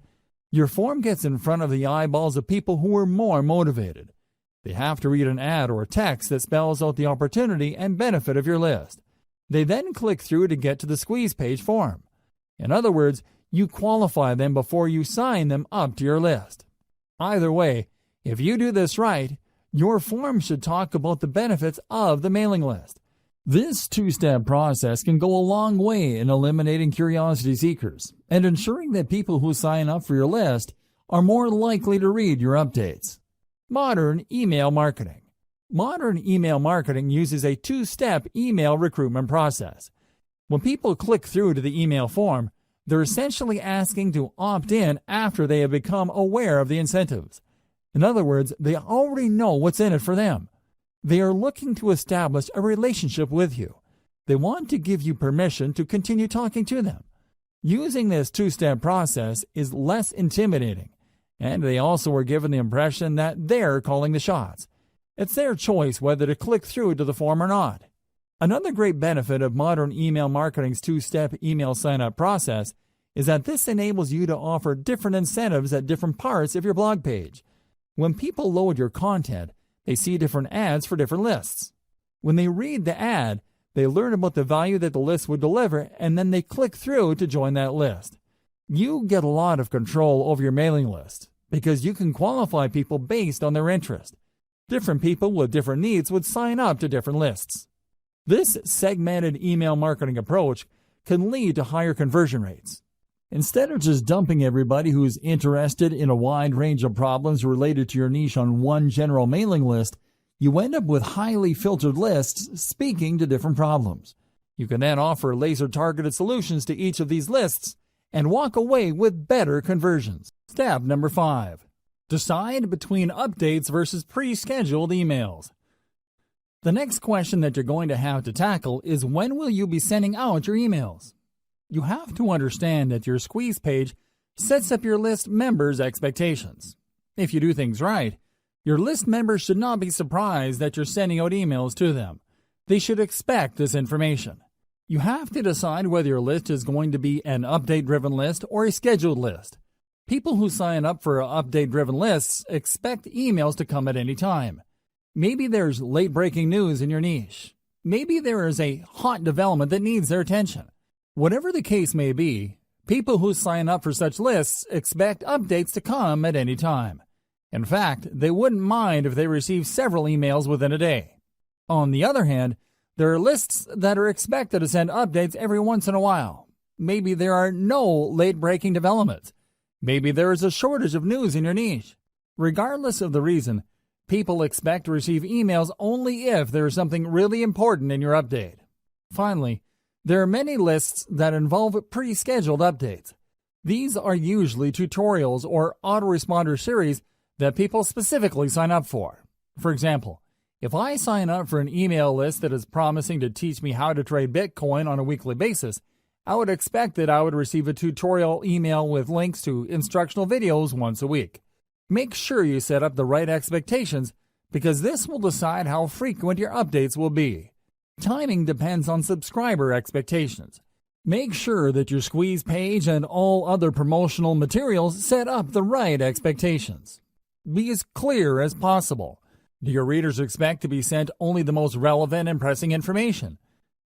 Your form gets in front of the eyeballs of people who are more motivated. They have to read an ad or text that spells out the opportunity and benefit of your list. They then click through to get to the squeeze page form. In other words, you qualify them before you sign them up to your list. Either way, if you do this right, your form should talk about the benefits of the mailing list. This two-step process can go a long way in eliminating curiosity seekers and ensuring that people who sign up for your list are more likely to read your updates. Modern email marketing. Modern email marketing uses a two-step email recruitment process. When people click through to the email form, they're essentially asking to opt in after they have become aware of the incentives. In other words, they already know what's in it for them. They are looking to establish a relationship with you. They want to give you permission to continue talking to them. Using this two-step process is less intimidating, and they also are given the impression that they're calling the shots. It's their choice whether to click through to the form or not. Another great benefit of modern email marketing's two-step email sign-up process is that this enables you to offer different incentives at different parts of your blog page. When people load your content, they see different ads for different lists. When they read the ad, they learn about the value that the list would deliver, and then they click through to join that list. You get a lot of control over your mailing list because you can qualify people based on their interest. Different people with different needs would sign up to different lists. This segmented email marketing approach can lead to higher conversion rates. Instead of just dumping everybody who's interested in a wide range of problems related to your niche on one general mailing list, you end up with highly filtered lists speaking to different problems. You can then offer laser-targeted solutions to each of these lists and walk away with better conversions. Step number 5. Decide between updates versus pre-scheduled emails. The next question that you're going to have to tackle is when will you be sending out your emails? You have to understand that your squeeze page sets up your list members' expectations. If you do things right, your list members should not be surprised that you're sending out emails to them. They should expect this information. You have to decide whether your list is going to be an update-driven list or a scheduled list. People who sign up for update-driven lists expect emails to come at any time. Maybe there's late-breaking news in your niche. Maybe there is a hot development that needs their attention. Whatever the case may be, people who sign up for such lists expect updates to come at any time. In fact, they wouldn't mind if they receive several emails within a day. On the other hand, there are lists that are expected to send updates every once in a while. Maybe there are no late-breaking developments. Maybe there is a shortage of news in your niche. Regardless of the reason, people expect to receive emails only if there is something really important in your update. Finally, there are many lists that involve pre-scheduled updates. These are usually tutorials or autoresponder series that people specifically sign up for. For example, if I sign up for an email list that is promising to teach me how to trade Bitcoin on a weekly basis, I would expect that I would receive a tutorial email with links to instructional videos once a week. Make sure you set up the right expectations because this will decide how frequent your updates will be. Timing depends on subscriber expectations. Make sure that your squeeze page and all other promotional materials set up the right expectations. Be as clear as possible. Do your readers expect to be sent only the most relevant and pressing information?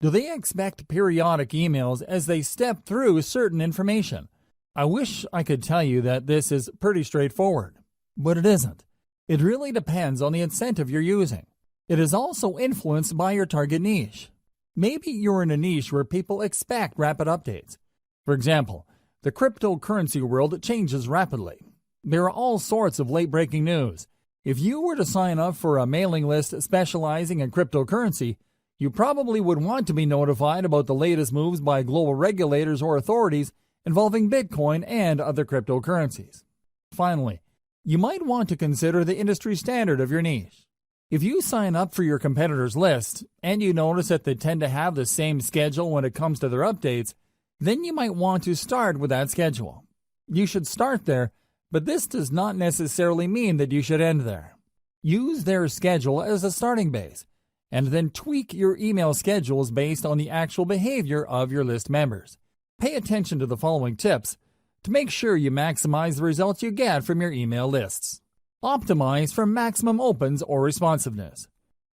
Do they expect periodic emails as they step through certain information? I wish I could tell you that this is pretty straightforward, but it isn't. It really depends on the incentive you're using. It is also influenced by your target niche. Maybe you're in a niche where people expect rapid updates. For example, the cryptocurrency world changes rapidly. There are all sorts of late-breaking news. If you were to sign up for a mailing list specializing in cryptocurrency, you probably would want to be notified about the latest moves by global regulators or authorities involving Bitcoin and other cryptocurrencies. Finally, you might want to consider the industry standard of your niche. If you sign up for your competitor's list and you notice that they tend to have the same schedule when it comes to their updates, then you might want to start with that schedule. You should start there, but this does not necessarily mean that you should end there. Use their schedule as a starting base, and then tweak your email schedules based on the actual behavior of your list members. Pay attention to the following tips to make sure you maximize the results you get from your email lists. Optimize for maximum opens or responsiveness.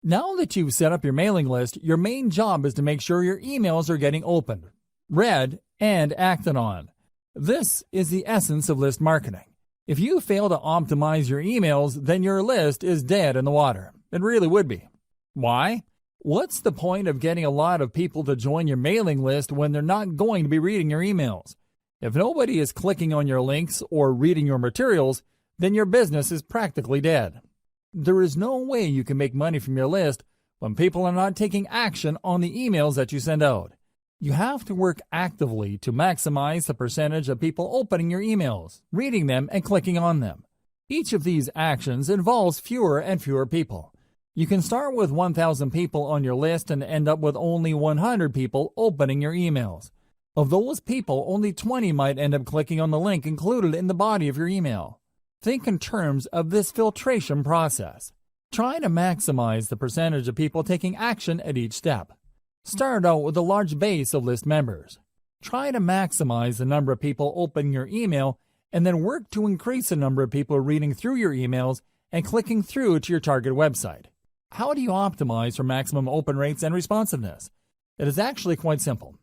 Now that you've set up your mailing list, your main job is to make sure your emails are getting opened, read, and acted on. This is the essence of list marketing. If you fail to optimize your emails, then your list is dead in the water. It really would be. Why? What's the point of getting a lot of people to join your mailing list when they're not going to be reading your emails? If nobody is clicking on your links or reading your materials, then your business is practically dead. There is no way you can make money from your list when people are not taking action on the emails that you send out. You have to work actively to maximize the percentage of people opening your emails, reading them, and clicking on them. Each of these actions involves fewer and fewer people. You can start with 1,000 people on your list and end up with only 100 people opening your emails. Of those people, only 20 might end up clicking on the link included in the body of your email. Think in terms of this filtration process. Try to maximize the percentage of people taking action at each step. Start out with a large base of list members. Try to maximize the number of people opening your email and then work to increase the number of people reading through your emails and clicking through to your target website. How do you optimize for maximum open rates and responsiveness? It is actually quite simple.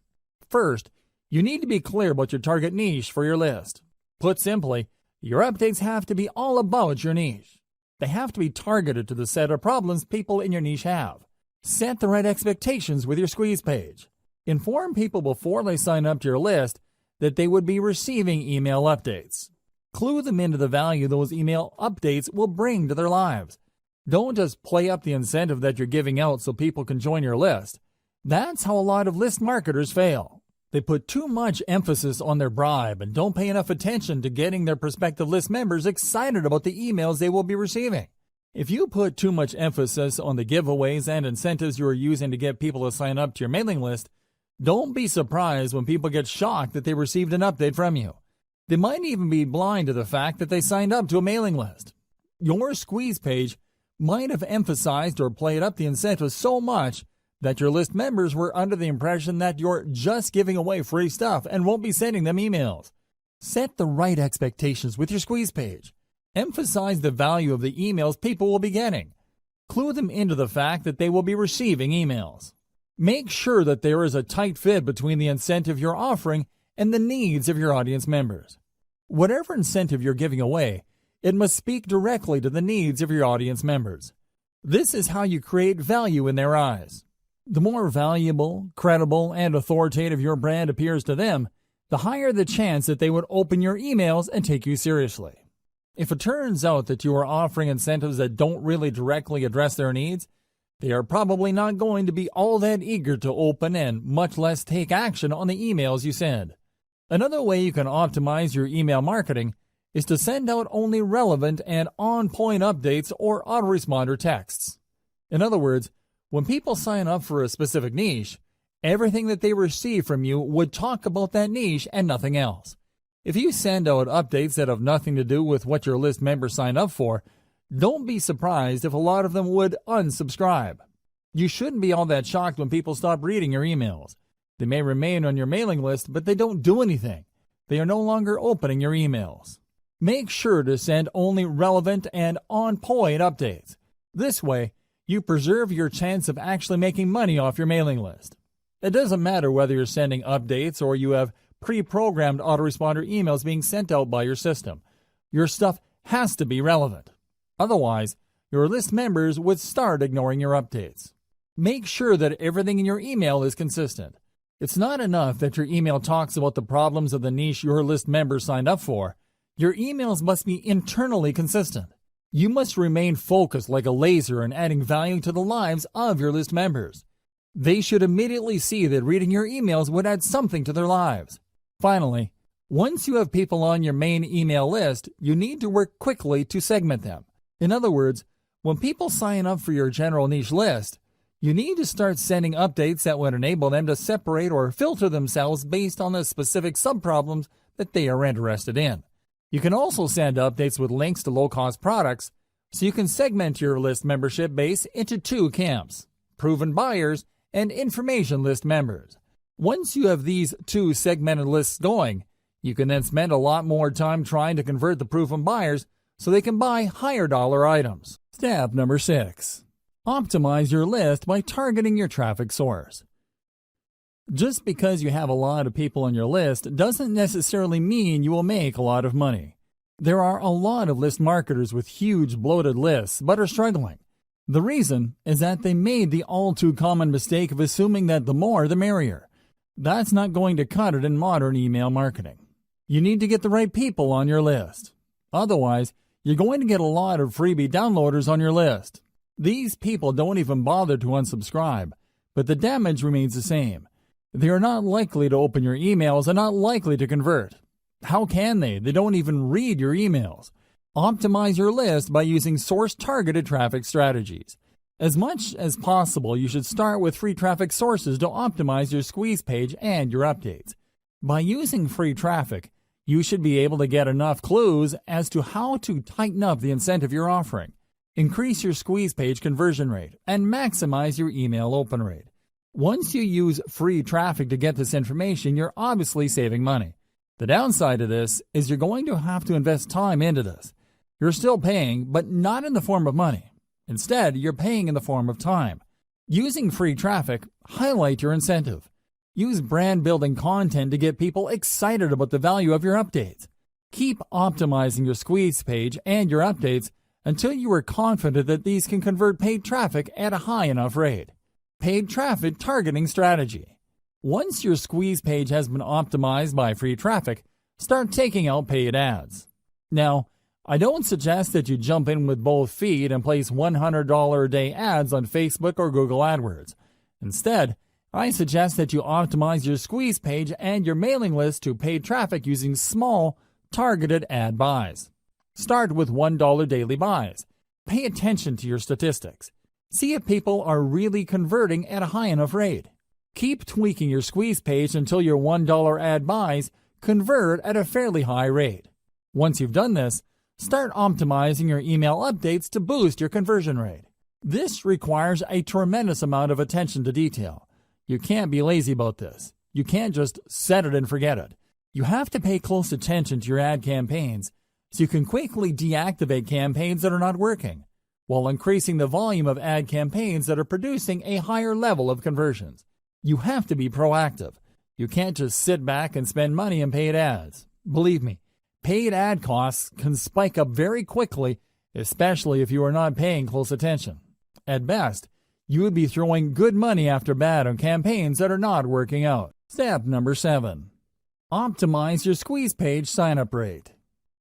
First, you need to be clear about your target niche for your list. Put simply, your updates have to be all about your niche. They have to be targeted to the set of problems people in your niche have. Set the right expectations with your squeeze page. Inform people before they sign up to your list that they would be receiving email updates. Clue them into the value those email updates will bring to their lives. Don't just play up the incentive that you're giving out so people can join your list. That's how a lot of list marketers fail. They put too much emphasis on their bribe and don't pay enough attention to getting their prospective list members excited about the emails they will be receiving. If you put too much emphasis on the giveaways and incentives you are using to get people to sign up to your mailing list, don't be surprised when people get shocked that they received an update from you. They might even be blind to the fact that they signed up to a mailing list. Your squeeze page might have emphasized or played up the incentive so much that your list members were under the impression that you're just giving away free stuff and won't be sending them emails. Set the right expectations with your squeeze page. Emphasize the value of the emails people will be getting. Clue them into the fact that they will be receiving emails. Make sure that there is a tight fit between the incentive you're offering and the needs of your audience members. Whatever incentive you're giving away, it must speak directly to the needs of your audience members. This is how you create value in their eyes. The more valuable, credible, and authoritative your brand appears to them, the higher the chance that they would open your emails and take you seriously. If it turns out that you are offering incentives that don't really directly address their needs, they are probably not going to be all that eager to open and much less take action on the emails you send. Another way you can optimize your email marketing is to send out only relevant and on-point updates or autoresponder texts. In other words, when people sign up for a specific niche, everything that they receive from you would talk about that niche and nothing else. If you send out updates that have nothing to do with what your list members signed up for, don't be surprised if a lot of them would unsubscribe. You shouldn't be all that shocked when people stop reading your emails. They may remain on your mailing list, but they don't do anything. They are no longer opening your emails. Make sure to send only relevant and on-point updates. This way, you preserve your chance of actually making money off your mailing list. It doesn't matter whether you're sending updates or you have pre-programmed autoresponder emails being sent out by your system. Your stuff has to be relevant. Otherwise, your list members would start ignoring your updates. Make sure that everything in your email is consistent. It's not enough that your email talks about the problems of the niche your list members signed up for. Your emails must be internally consistent. You must remain focused like a laser in adding value to the lives of your list members. They should immediately see that reading your emails would add something to their lives. Finally, once you have people on your main email list, you need to work quickly to segment them. In other words, when people sign up for your general niche list, you need to start sending updates that would enable them to separate or filter themselves based on the specific subproblems that they are interested in. You can also send updates with links to low-cost products, so you can segment your list membership base into two camps: proven buyers and information list members. Once you have these two segmented lists going, you can then spend a lot more time trying to convert the proven buyers so they can buy higher dollar items. Step number 6. Optimize your list by targeting your traffic source. Just because you have a lot of people on your list doesn't necessarily mean you will make a lot of money. There are a lot of list marketers with huge bloated lists but are struggling. The reason is that they made the all too common mistake of assuming that the more the merrier. That's not going to cut it in modern email marketing. You need to get the right people on your list. Otherwise, you're going to get a lot of freebie downloaders on your list. These people don't even bother to unsubscribe, but the damage remains the same. They are not likely to open your emails and not likely to convert. How can they? They don't even read your emails. Optimize your list by using source-targeted traffic strategies. As much as possible, you should start with free traffic sources to optimize your squeeze page and your updates. By using free traffic, you should be able to get enough clues as to how to tighten up the incentive you're offering, increase your squeeze page conversion rate, and maximize your email open rate. Once you use free traffic to get this information, you're obviously saving money. The downside of this is you're going to have to invest time into this. You're still paying, but not in the form of money. Instead, you're paying in the form of time. Using free traffic, highlight your incentive. Use brand-building content to get people excited about the value of your updates. Keep optimizing your squeeze page and your updates until you are confident that these can convert paid traffic at a high enough rate. Paid traffic targeting strategy. Once your squeeze page has been optimized by free traffic, start taking out paid ads. Now, I don't suggest that you jump in with both feet and place $100 a day ads on Facebook or Google AdWords. Instead, I suggest that you optimize your squeeze page and your mailing list to paid traffic using small, targeted ad buys. Start with $1 daily buys. Pay attention to your statistics. See if people are really converting at a high enough rate. Keep tweaking your squeeze page until your $1 ad buys convert at a fairly high rate. Once you've done this, start optimizing your email updates to boost your conversion rate. This requires a tremendous amount of attention to detail. You can't be lazy about this. You can't just set it and forget it. You have to pay close attention to your ad campaigns so you can quickly deactivate campaigns that are not working, while increasing the volume of ad campaigns that are producing a higher level of conversions. You have to be proactive. You can't just sit back and spend money on paid ads. Believe me, paid ad costs can spike up very quickly, especially if you are not paying close attention. At best, you would be throwing good money after bad on campaigns that are not working out. Step number 7. Optimize your squeeze page sign-up rate.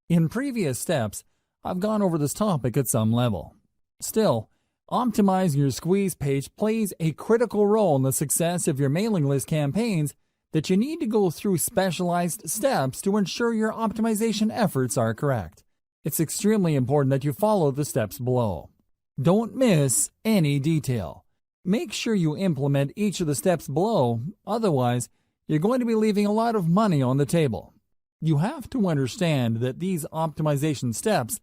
In previous steps, I've gone over this topic at some level. Still, optimizing your squeeze page plays a critical role in the success of your mailing list campaigns that you need to go through specialized steps to ensure your optimization efforts are correct. It's extremely important that you follow the steps below. Don't miss any detail. Make sure you implement each of the steps below, otherwise, you're going to be leaving a lot of money on the table. You have to understand that these optimization steps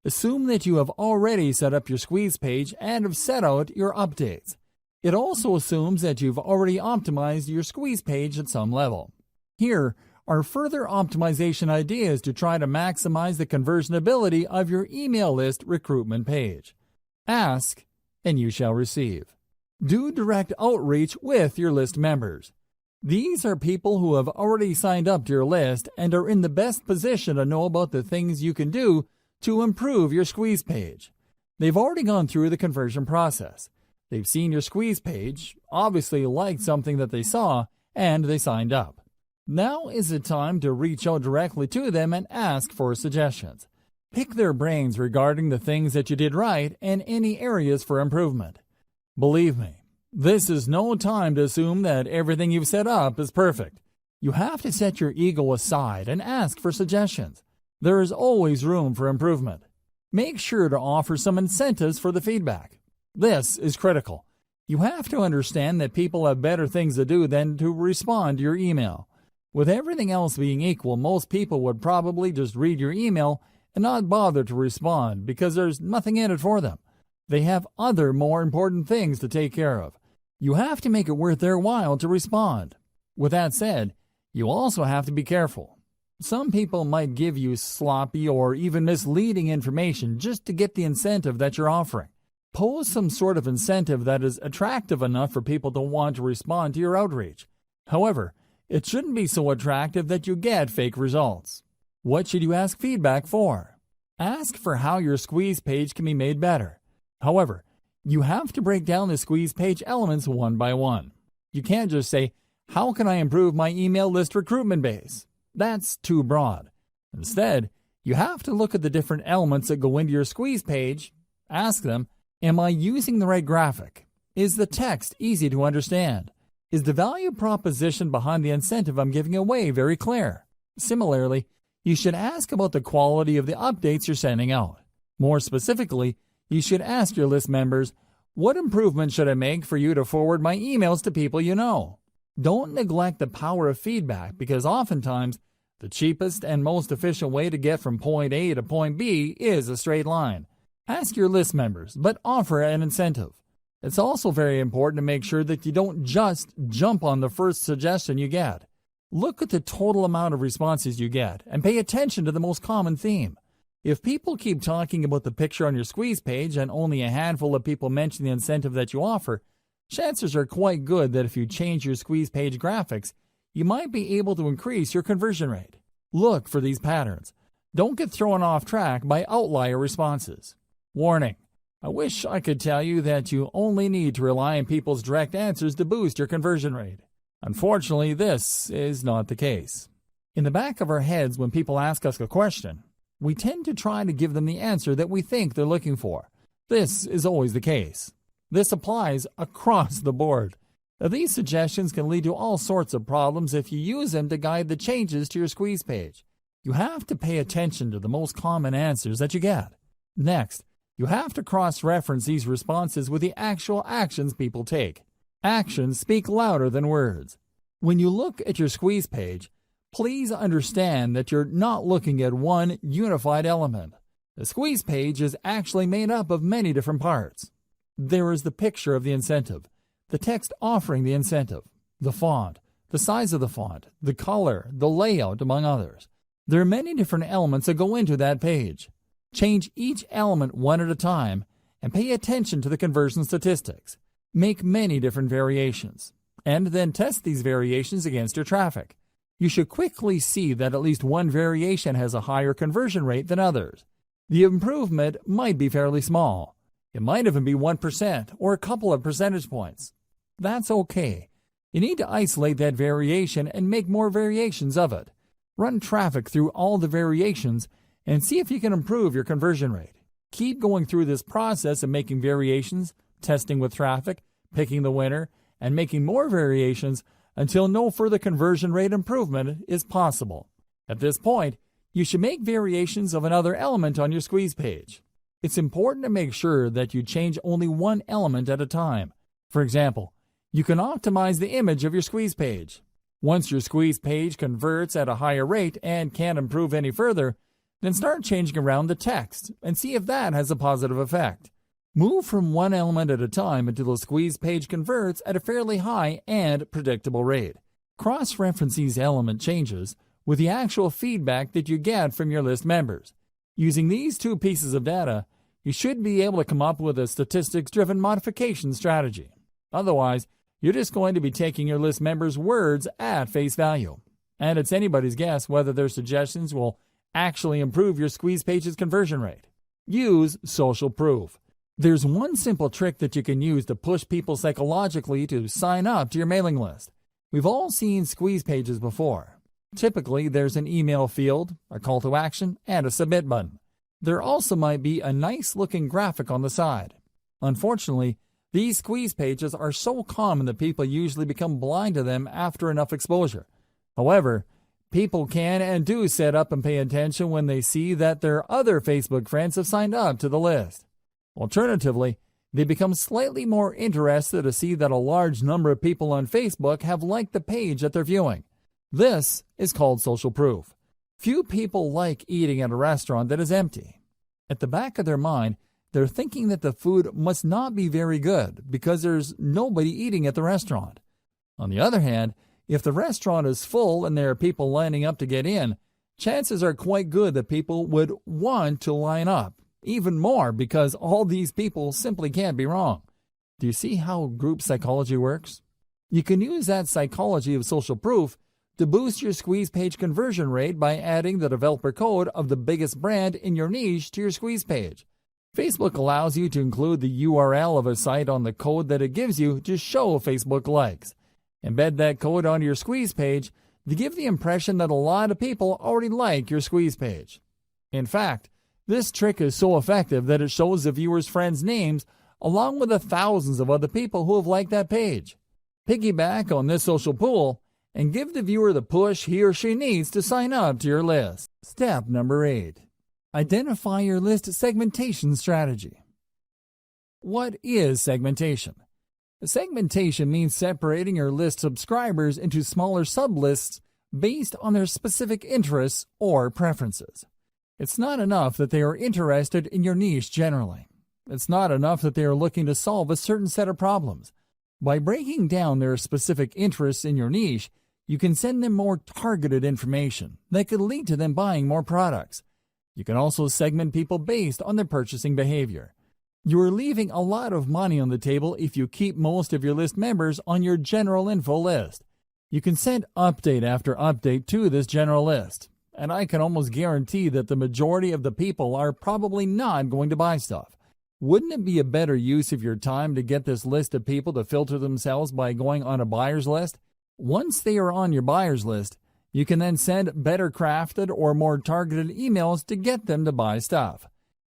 assume that you have already set up your squeeze page and have set out your updates. It also assumes that you've already optimized your squeeze page at some level. Here are further optimization ideas to try to maximize the conversion ability of your email list recruitment page. Ask, and you shall receive. Do direct outreach with your list members. These are people who have already signed up to your list and are in the best position to know about the things you can do to improve your squeeze page. They've already gone through the conversion process. They've seen your squeeze page, obviously liked something that they saw, and they signed up. Now is the time to reach out directly to them and ask for suggestions. Pick their brains regarding the things that you did right and any areas for improvement. Believe me, this is no time to assume that everything you've set up is perfect. You have to set your ego aside and ask for suggestions. There is always room for improvement. Make sure to offer some incentives for the feedback. This is critical. You have to understand that people have better things to do than to respond to your email. With everything else being equal, most people would probably just read your email and not bother to respond because there's nothing in it for them. They have other more important things to take care of. You have to make it worth their while to respond. With that said, you also have to be careful. Some people might give you sloppy or even misleading information just to get the incentive that you're offering. Pose some sort of incentive that is attractive enough for people to want to respond to your outreach. However, it shouldn't be so attractive that you get fake results. What should you ask feedback for? Ask for how your squeeze page can be made better. However, you have to break down the squeeze page elements one by one. You can't just say, "How can I improve my email list recruitment base?" That's too broad. Instead, you have to look at the different elements that go into your squeeze page. Ask them, am I using the right graphic? Is the text easy to understand? Is the value proposition behind the incentive I'm giving away very clear? Similarly, you should ask about the quality of the updates you're sending out. More specifically, you should ask your list members, what improvements should I make for you to forward my emails to people you know? Don't neglect the power of feedback because oftentimes the cheapest and most efficient way to get from point A to point B is a straight line. Ask your list members, but offer an incentive. It's also very important to make sure that you don't just jump on the first suggestion you get. Look at the total amount of responses you get and pay attention to the most common theme. If people keep talking about the picture on your squeeze page and only a handful of people mention the incentive that you offer, chances are quite good that if you change your squeeze page graphics, you might be able to increase your conversion rate. Look for these patterns. Don't get thrown off track by outlier responses. Warning: I wish I could tell you that you only need to rely on people's direct answers to boost your conversion rate. Unfortunately, this is not the case. In the back of our heads, when people ask us a question, we tend to try to give them the answer that we think they're looking for. This is always the case. This applies across the board. Now, these suggestions can lead to all sorts of problems if you use them to guide the changes to your squeeze page. You have to pay attention to the most common answers that you get. Next, you have to cross-reference these responses with the actual actions people take. Actions speak louder than words. When you look at your squeeze page, Please understand that you're not looking at one unified element. The squeeze page is actually made up of many different parts. There is the picture of the incentive, the text offering the incentive, the font, the size of the font, the color, the layout, among others. There are many different elements that go into that page. Change each element one at a time and pay attention to the conversion statistics. Make many different variations, and then test these variations against your traffic. You should quickly see that at least one variation has a higher conversion rate than others. The improvement might be fairly small. It might even be 1% or a couple of percentage points. That's okay. You need to isolate that variation and make more variations of it. Run traffic through all the variations and see if you can improve your conversion rate. Keep going through this process of making variations, testing with traffic, picking the winner, and making more variations until no further conversion rate improvement is possible. At this point, you should make variations of another element on your squeeze page. It's important to make sure that you change only one element at a time. For example, you can optimize the image of your squeeze page. Once your squeeze page converts at a higher rate and can't improve any further, then start changing around the text and see if that has a positive effect. Move from one element at a time until the squeeze page converts at a fairly high and predictable rate. Cross-reference these element changes with the actual feedback that you get from your list members. Using these two pieces of data, you should be able to come up with a statistics-driven modification strategy. Otherwise, you're just going to be taking your list members' words at face value. And it's anybody's guess whether their suggestions will actually improve your squeeze page's conversion rate. Use social proof. There's one simple trick that you can use to push people psychologically to sign up to your mailing list. We've all seen squeeze pages before. Typically, there's an email field, a call to action, and a submit button. There also might be a nice-looking graphic on the side. Unfortunately, these squeeze pages are so common that people usually become blind to them after enough exposure. However, people can and do sit up and pay attention when they see that their other Facebook friends have signed up to the list. Alternatively, they become slightly more interested to see that a large number of people on Facebook have liked the page that they're viewing. This is called social proof. Few people like eating at a restaurant that is empty. At the back of their mind, they're thinking that the food must not be very good because there's nobody eating at the restaurant. On the other hand, if the restaurant is full and there are people lining up to get in, chances are quite good that people would want to line up. Even more because all these people simply can't be wrong. Do you see how group psychology works? You can use that psychology of social proof to boost your squeeze page conversion rate by adding the developer code of the biggest brand in your niche to your squeeze page. Facebook allows you to include the URL of a site on the code that it gives you to show Facebook likes. Embed that code onto your squeeze page to give the impression that a lot of people already like your squeeze page. In fact, this trick is so effective that it shows the viewer's friends' names along with the thousands of other people who have liked that page. Piggyback on this social pool and give the viewer the push he or she needs to sign up to your list. Step number 8. Identify your list segmentation strategy. What is segmentation? Segmentation means separating your list subscribers into smaller sublists based on their specific interests or preferences. It's not enough that they are interested in your niche generally. It's not enough that they are looking to solve a certain set of problems. By breaking down their specific interests in your niche, you can send them more targeted information that could lead to them buying more products. You can also segment people based on their purchasing behavior. You are leaving a lot of money on the table if you keep most of your list members on your general info list. You can send update after update to this general list, and I can almost guarantee that the majority of the people are probably not going to buy stuff. Wouldn't it be a better use of your time to get this list of people to filter themselves by going on a buyer's list? Once they are on your buyer's list, you can then send better crafted or more targeted emails to get them to buy stuff.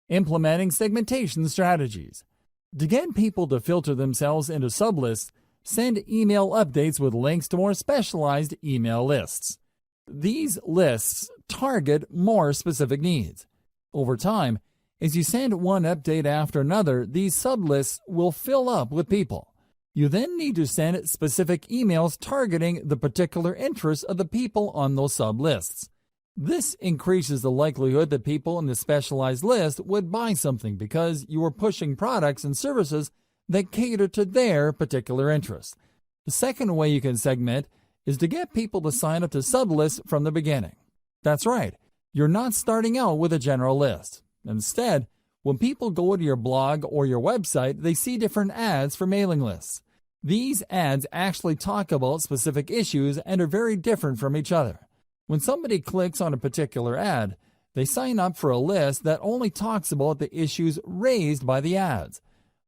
Implementing segmentation strategies. To get people to filter themselves into sublists, send email updates with links to more specialized email lists. These lists target more specific needs. Over time, as you send one update after another, these sublists will fill up with people. You then need to send specific emails targeting the particular interests of the people on those sub-lists. This increases the likelihood that people in the specialized list would buy something because you are pushing products and services that cater to their particular interests. The second way you can segment is to get people to sign up to sub-lists from the beginning. That's right, you're not starting out with a general list. Instead, when people go to your blog or your website, they see different ads for mailing lists. These ads actually talk about specific issues and are very different from each other. When somebody clicks on a particular ad, they sign up for a list that only talks about the issues raised by the ads.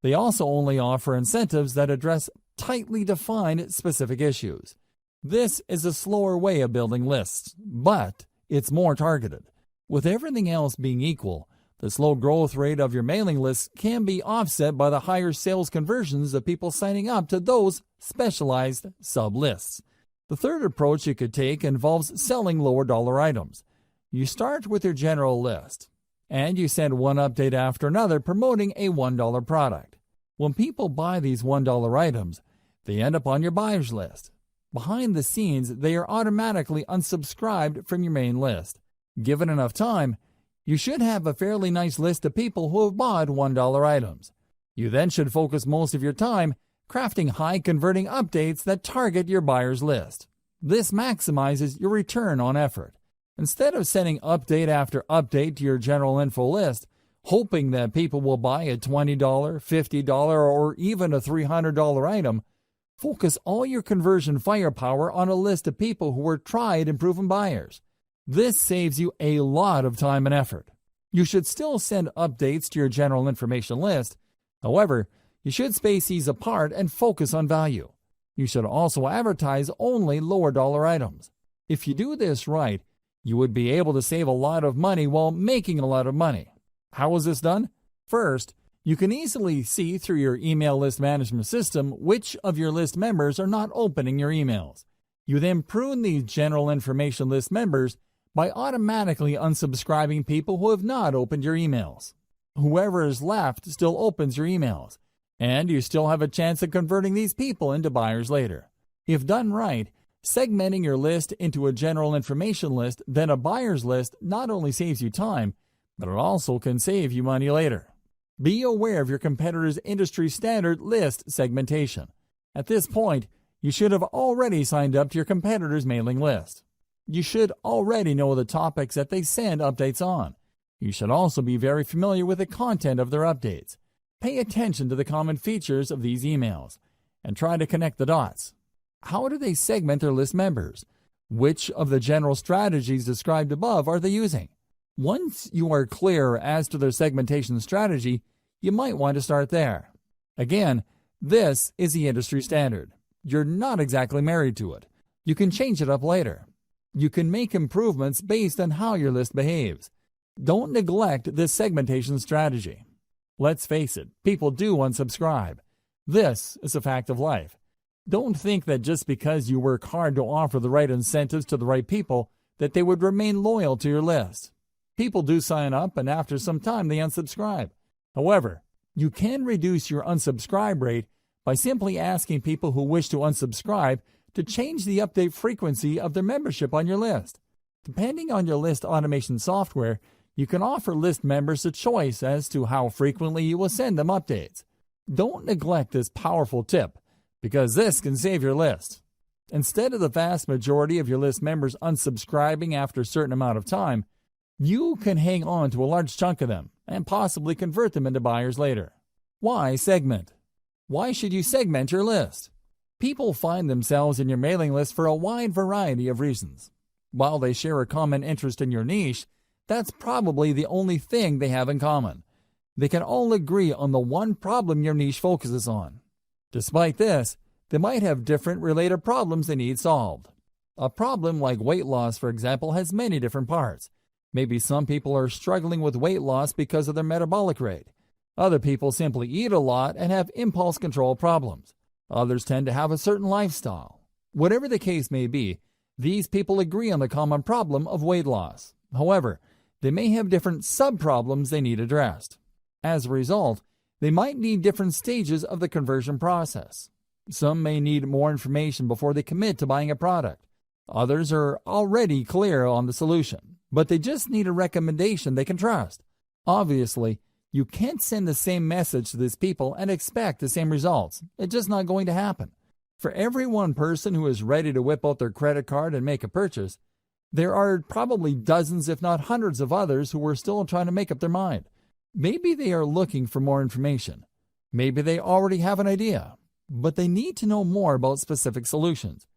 They also only offer incentives that address tightly defined specific issues. This is a slower way of building lists, but it's more targeted. With everything else being equal, the slow growth rate of your mailing list can be offset by the higher sales conversions of people signing up to those specialized sub-lists. The third approach you could take involves selling lower dollar items. You start with your general list, and you send one update after another promoting a $1 product. When people buy these $1 items, they end up on your buyers list. Behind the scenes, they are automatically unsubscribed from your main list. Given enough time, you should have a fairly nice list of people who have bought $1 items. You then should focus most of your time crafting high-converting updates that target your buyer's list. This maximizes your return on effort. Instead of sending update after update to your general info list, hoping that people will buy a $20, $50, or even a $300 item, focus all your conversion firepower on a list of people who are tried and proven buyers. This saves you a lot of time and effort. You should still send updates to your general information list. However, you should space these apart and focus on value. You should also advertise only lower dollar items. If you do this right, you would be able to save a lot of money while making a lot of money. How is this done? First, you can easily see through your email list management system which of your list members are not opening your emails. You then prune these general information list members by automatically unsubscribing people who have not opened your emails. Whoever is left still opens your emails, and you still have a chance of converting these people into buyers later. If done right, segmenting your list into a general information list, then a buyer's list not only saves you time, but it also can save you money later. Be aware of your competitor's industry standard list segmentation. At this point, you should have already signed up to your competitor's mailing list. You should already know the topics that they send updates on. You should also be very familiar with the content of their updates. Pay attention to the common features of these emails and try to connect the dots. How do they segment their list members? Which of the general strategies described above are they using? Once you are clear as to their segmentation strategy, you might want to start there. Again, this is the industry standard. You're not exactly married to it. You can change it up later. You can make improvements based on how your list behaves. Don't neglect this segmentation strategy. Let's face it, people do unsubscribe. This is a fact of life. Don't think that just because you work hard to offer the right incentives to the right people, that they would remain loyal to your list. People do sign up, and after some time they unsubscribe. However, you can reduce your unsubscribe rate by simply asking people who wish to unsubscribe to change the update frequency of their membership on your list. Depending on your list automation software, you can offer list members a choice as to how frequently you will send them updates. Don't neglect this powerful tip, because this can save your list. Instead of the vast majority of your list members unsubscribing after a certain amount of time, you can hang on to a large chunk of them and possibly convert them into buyers later. Why segment? Why should you segment your list? People find themselves in your mailing list for a wide variety of reasons. While they share a common interest in your niche, that's probably the only thing they have in common. They can all agree on the one problem your niche focuses on. Despite this, they might have different related problems they need solved. A problem like weight loss, for example, has many different parts. Maybe some people are struggling with weight loss because of their metabolic rate. Other people simply eat a lot and have impulse control problems. Others tend to have a certain lifestyle. Whatever the case may be, these people agree on the common problem of weight loss. However, they may have different sub-problems they need addressed. As a result, they might need different stages of the conversion process. Some may need more information before they commit to buying a product. Others are already clear on the solution, but they just need a recommendation they can trust. Obviously, you can't send the same message to these people and expect the same results. It's just not going to happen. For every one person who is ready to whip out their credit card and make a purchase, there are probably dozens, if not hundreds of others who are still trying to make up their mind. Maybe they are looking for more information. Maybe they already have an idea, but they need to know more about specific solutions.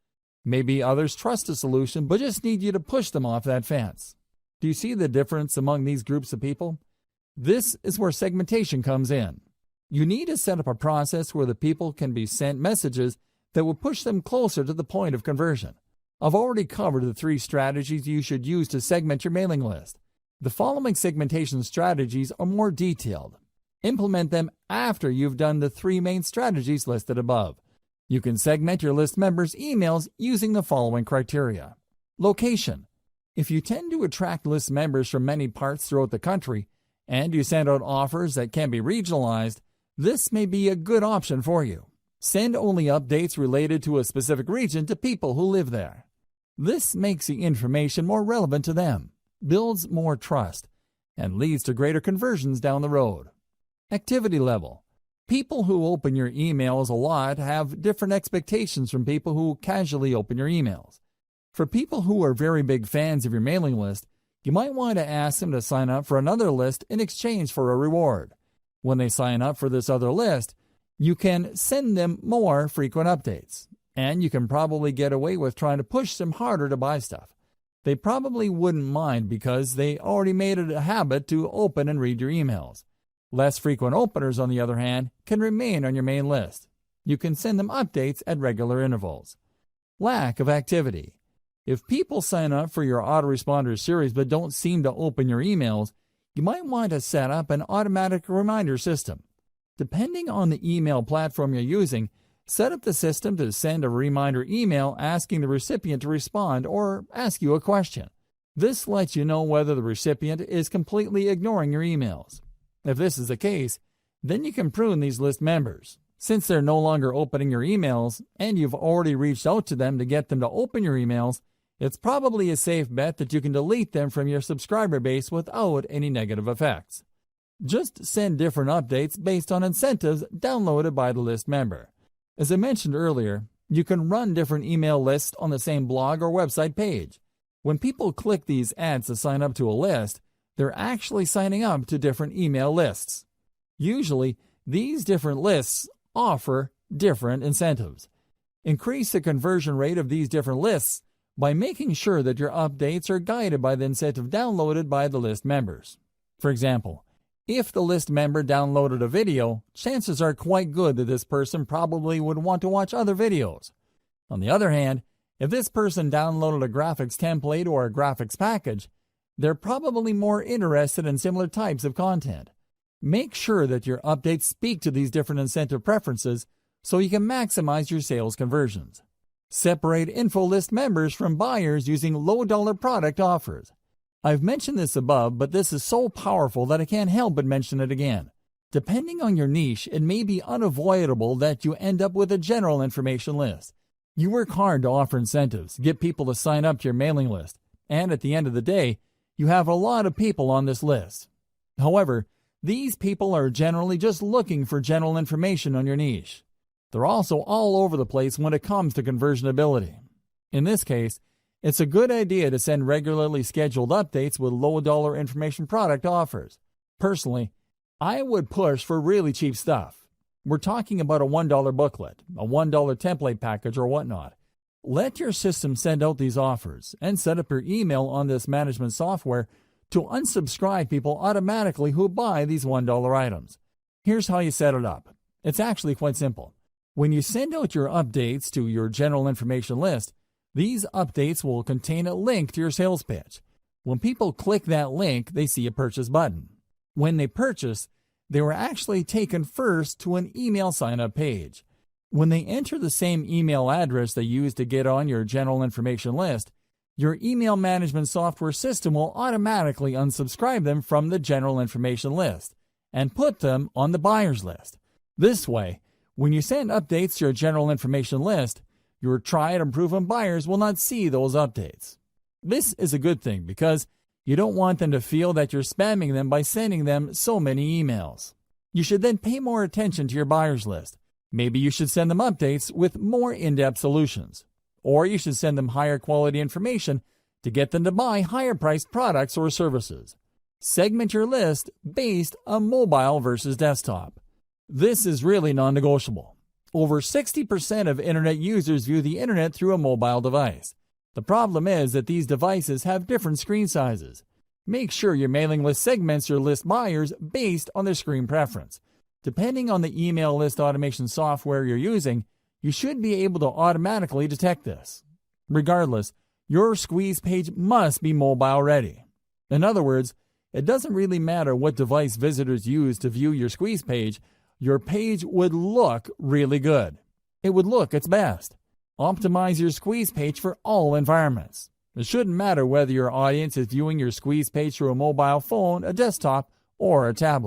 Maybe others trust a solution but just need you to push them off that fence. Do you see the difference among these groups of people? This is where segmentation comes in. You need to set up a process where the people can be sent messages that will push them closer to the point of conversion. I've already covered the 3 strategies you should use to segment your mailing list. The following segmentation strategies are more detailed. Implement them after you've done the 3 main strategies listed above. You can segment your list members' emails using the following criteria. Location. If you tend to attract list members from many parts throughout the country, and you send out offers that can be regionalized, this may be a good option for you. Send only updates related to a specific region to people who live there. This makes the information more relevant to them, builds more trust, and leads to greater conversions down the road. Activity level. People who open your emails a lot have different expectations from people who casually open your emails. For people who are very big fans of your mailing list, you might want to ask them to sign up for another list in exchange for a reward. When they sign up for this other list, you can send them more frequent updates, and you can probably get away with trying to push them harder to buy stuff. They probably wouldn't mind because they already made it a habit to open and read your emails. Less frequent openers, on the other hand, can remain on your main list. You can send them updates at regular intervals. Lack of activity. If people sign up for your autoresponder series but don't seem to open your emails, you might want to set up an automatic reminder system. Depending on the email platform you're using, set up the system to send a reminder email asking the recipient to respond or ask you a question. This lets you know whether the recipient is completely ignoring your emails. If this is the case, then you can prune these list members. Since they're no longer opening your emails and you've already reached out to them to get them to open your emails, it's probably a safe bet that you can delete them from your subscriber base without any negative effects. Just send different updates based on incentives downloaded by the list member. As I mentioned earlier, you can run different email lists on the same blog or website page. When people click these ads to sign up to a list, they're actually signing up to different email lists. Usually, these different lists offer different incentives. Increase the conversion rate of these different lists by making sure that your updates are guided by the incentive downloaded by the list members. For example, if the list member downloaded a video, chances are quite good that this person probably would want to watch other videos. On the other hand, if this person downloaded a graphics template or a graphics package, they're probably more interested in similar types of content. Make sure that your updates speak to these different incentive preferences so you can maximize your sales conversions. Separate info list members from buyers using low-dollar product offers. I've mentioned this above, but this is so powerful that I can't help but mention it again. Depending on your niche, it may be unavoidable that you end up with a general information list. You work hard to offer incentives, get people to sign up to your mailing list, and at the end of the day, you have a lot of people on this list. However, these people are generally just looking for general information on your niche. They're also all over the place when it comes to conversionability. In this case, it's a good idea to send regularly scheduled updates with low-dollar information product offers. Personally, I would push for really cheap stuff. We're talking about a $1 booklet, a $1 template package, or whatnot. Let your system send out these offers and set up your email on this management software to unsubscribe people automatically who buy these $1 items. Here's how you set it up. It's actually quite simple. When you send out your updates to your general information list, these updates will contain a link to your sales pitch. When people click that link, they see a purchase button. When they purchase, they were actually taken first to an email sign-up page. When they enter the same email address they used to get on your general information list, your email management software system will automatically unsubscribe them from the general information list and put them on the buyer's list. This way, When you send updates to your general information list, your tried and proven buyers will not see those updates. This is a good thing because you don't want them to feel that you're spamming them by sending them so many emails. You should then pay more attention to your buyers list. Maybe you should send them updates with more in-depth solutions. Or you should send them higher quality information to get them to buy higher priced products or services. Segment your list based on mobile versus desktop. This is really non-negotiable. Over 60% of internet users view the internet through a mobile device. The problem is that these devices have different screen sizes. Make sure your mailing list segments your list buyers based on their screen preference. Depending on the email list automation software you're using, you should be able to automatically detect this. Regardless, your squeeze page must be mobile ready. In other words, it doesn't really matter what device visitors use to view your squeeze page, your page would look really good. It would look its best. Optimize your squeeze page for all environments. It shouldn't matter whether your audience is viewing your squeeze page through a mobile phone, a desktop, or a tablet.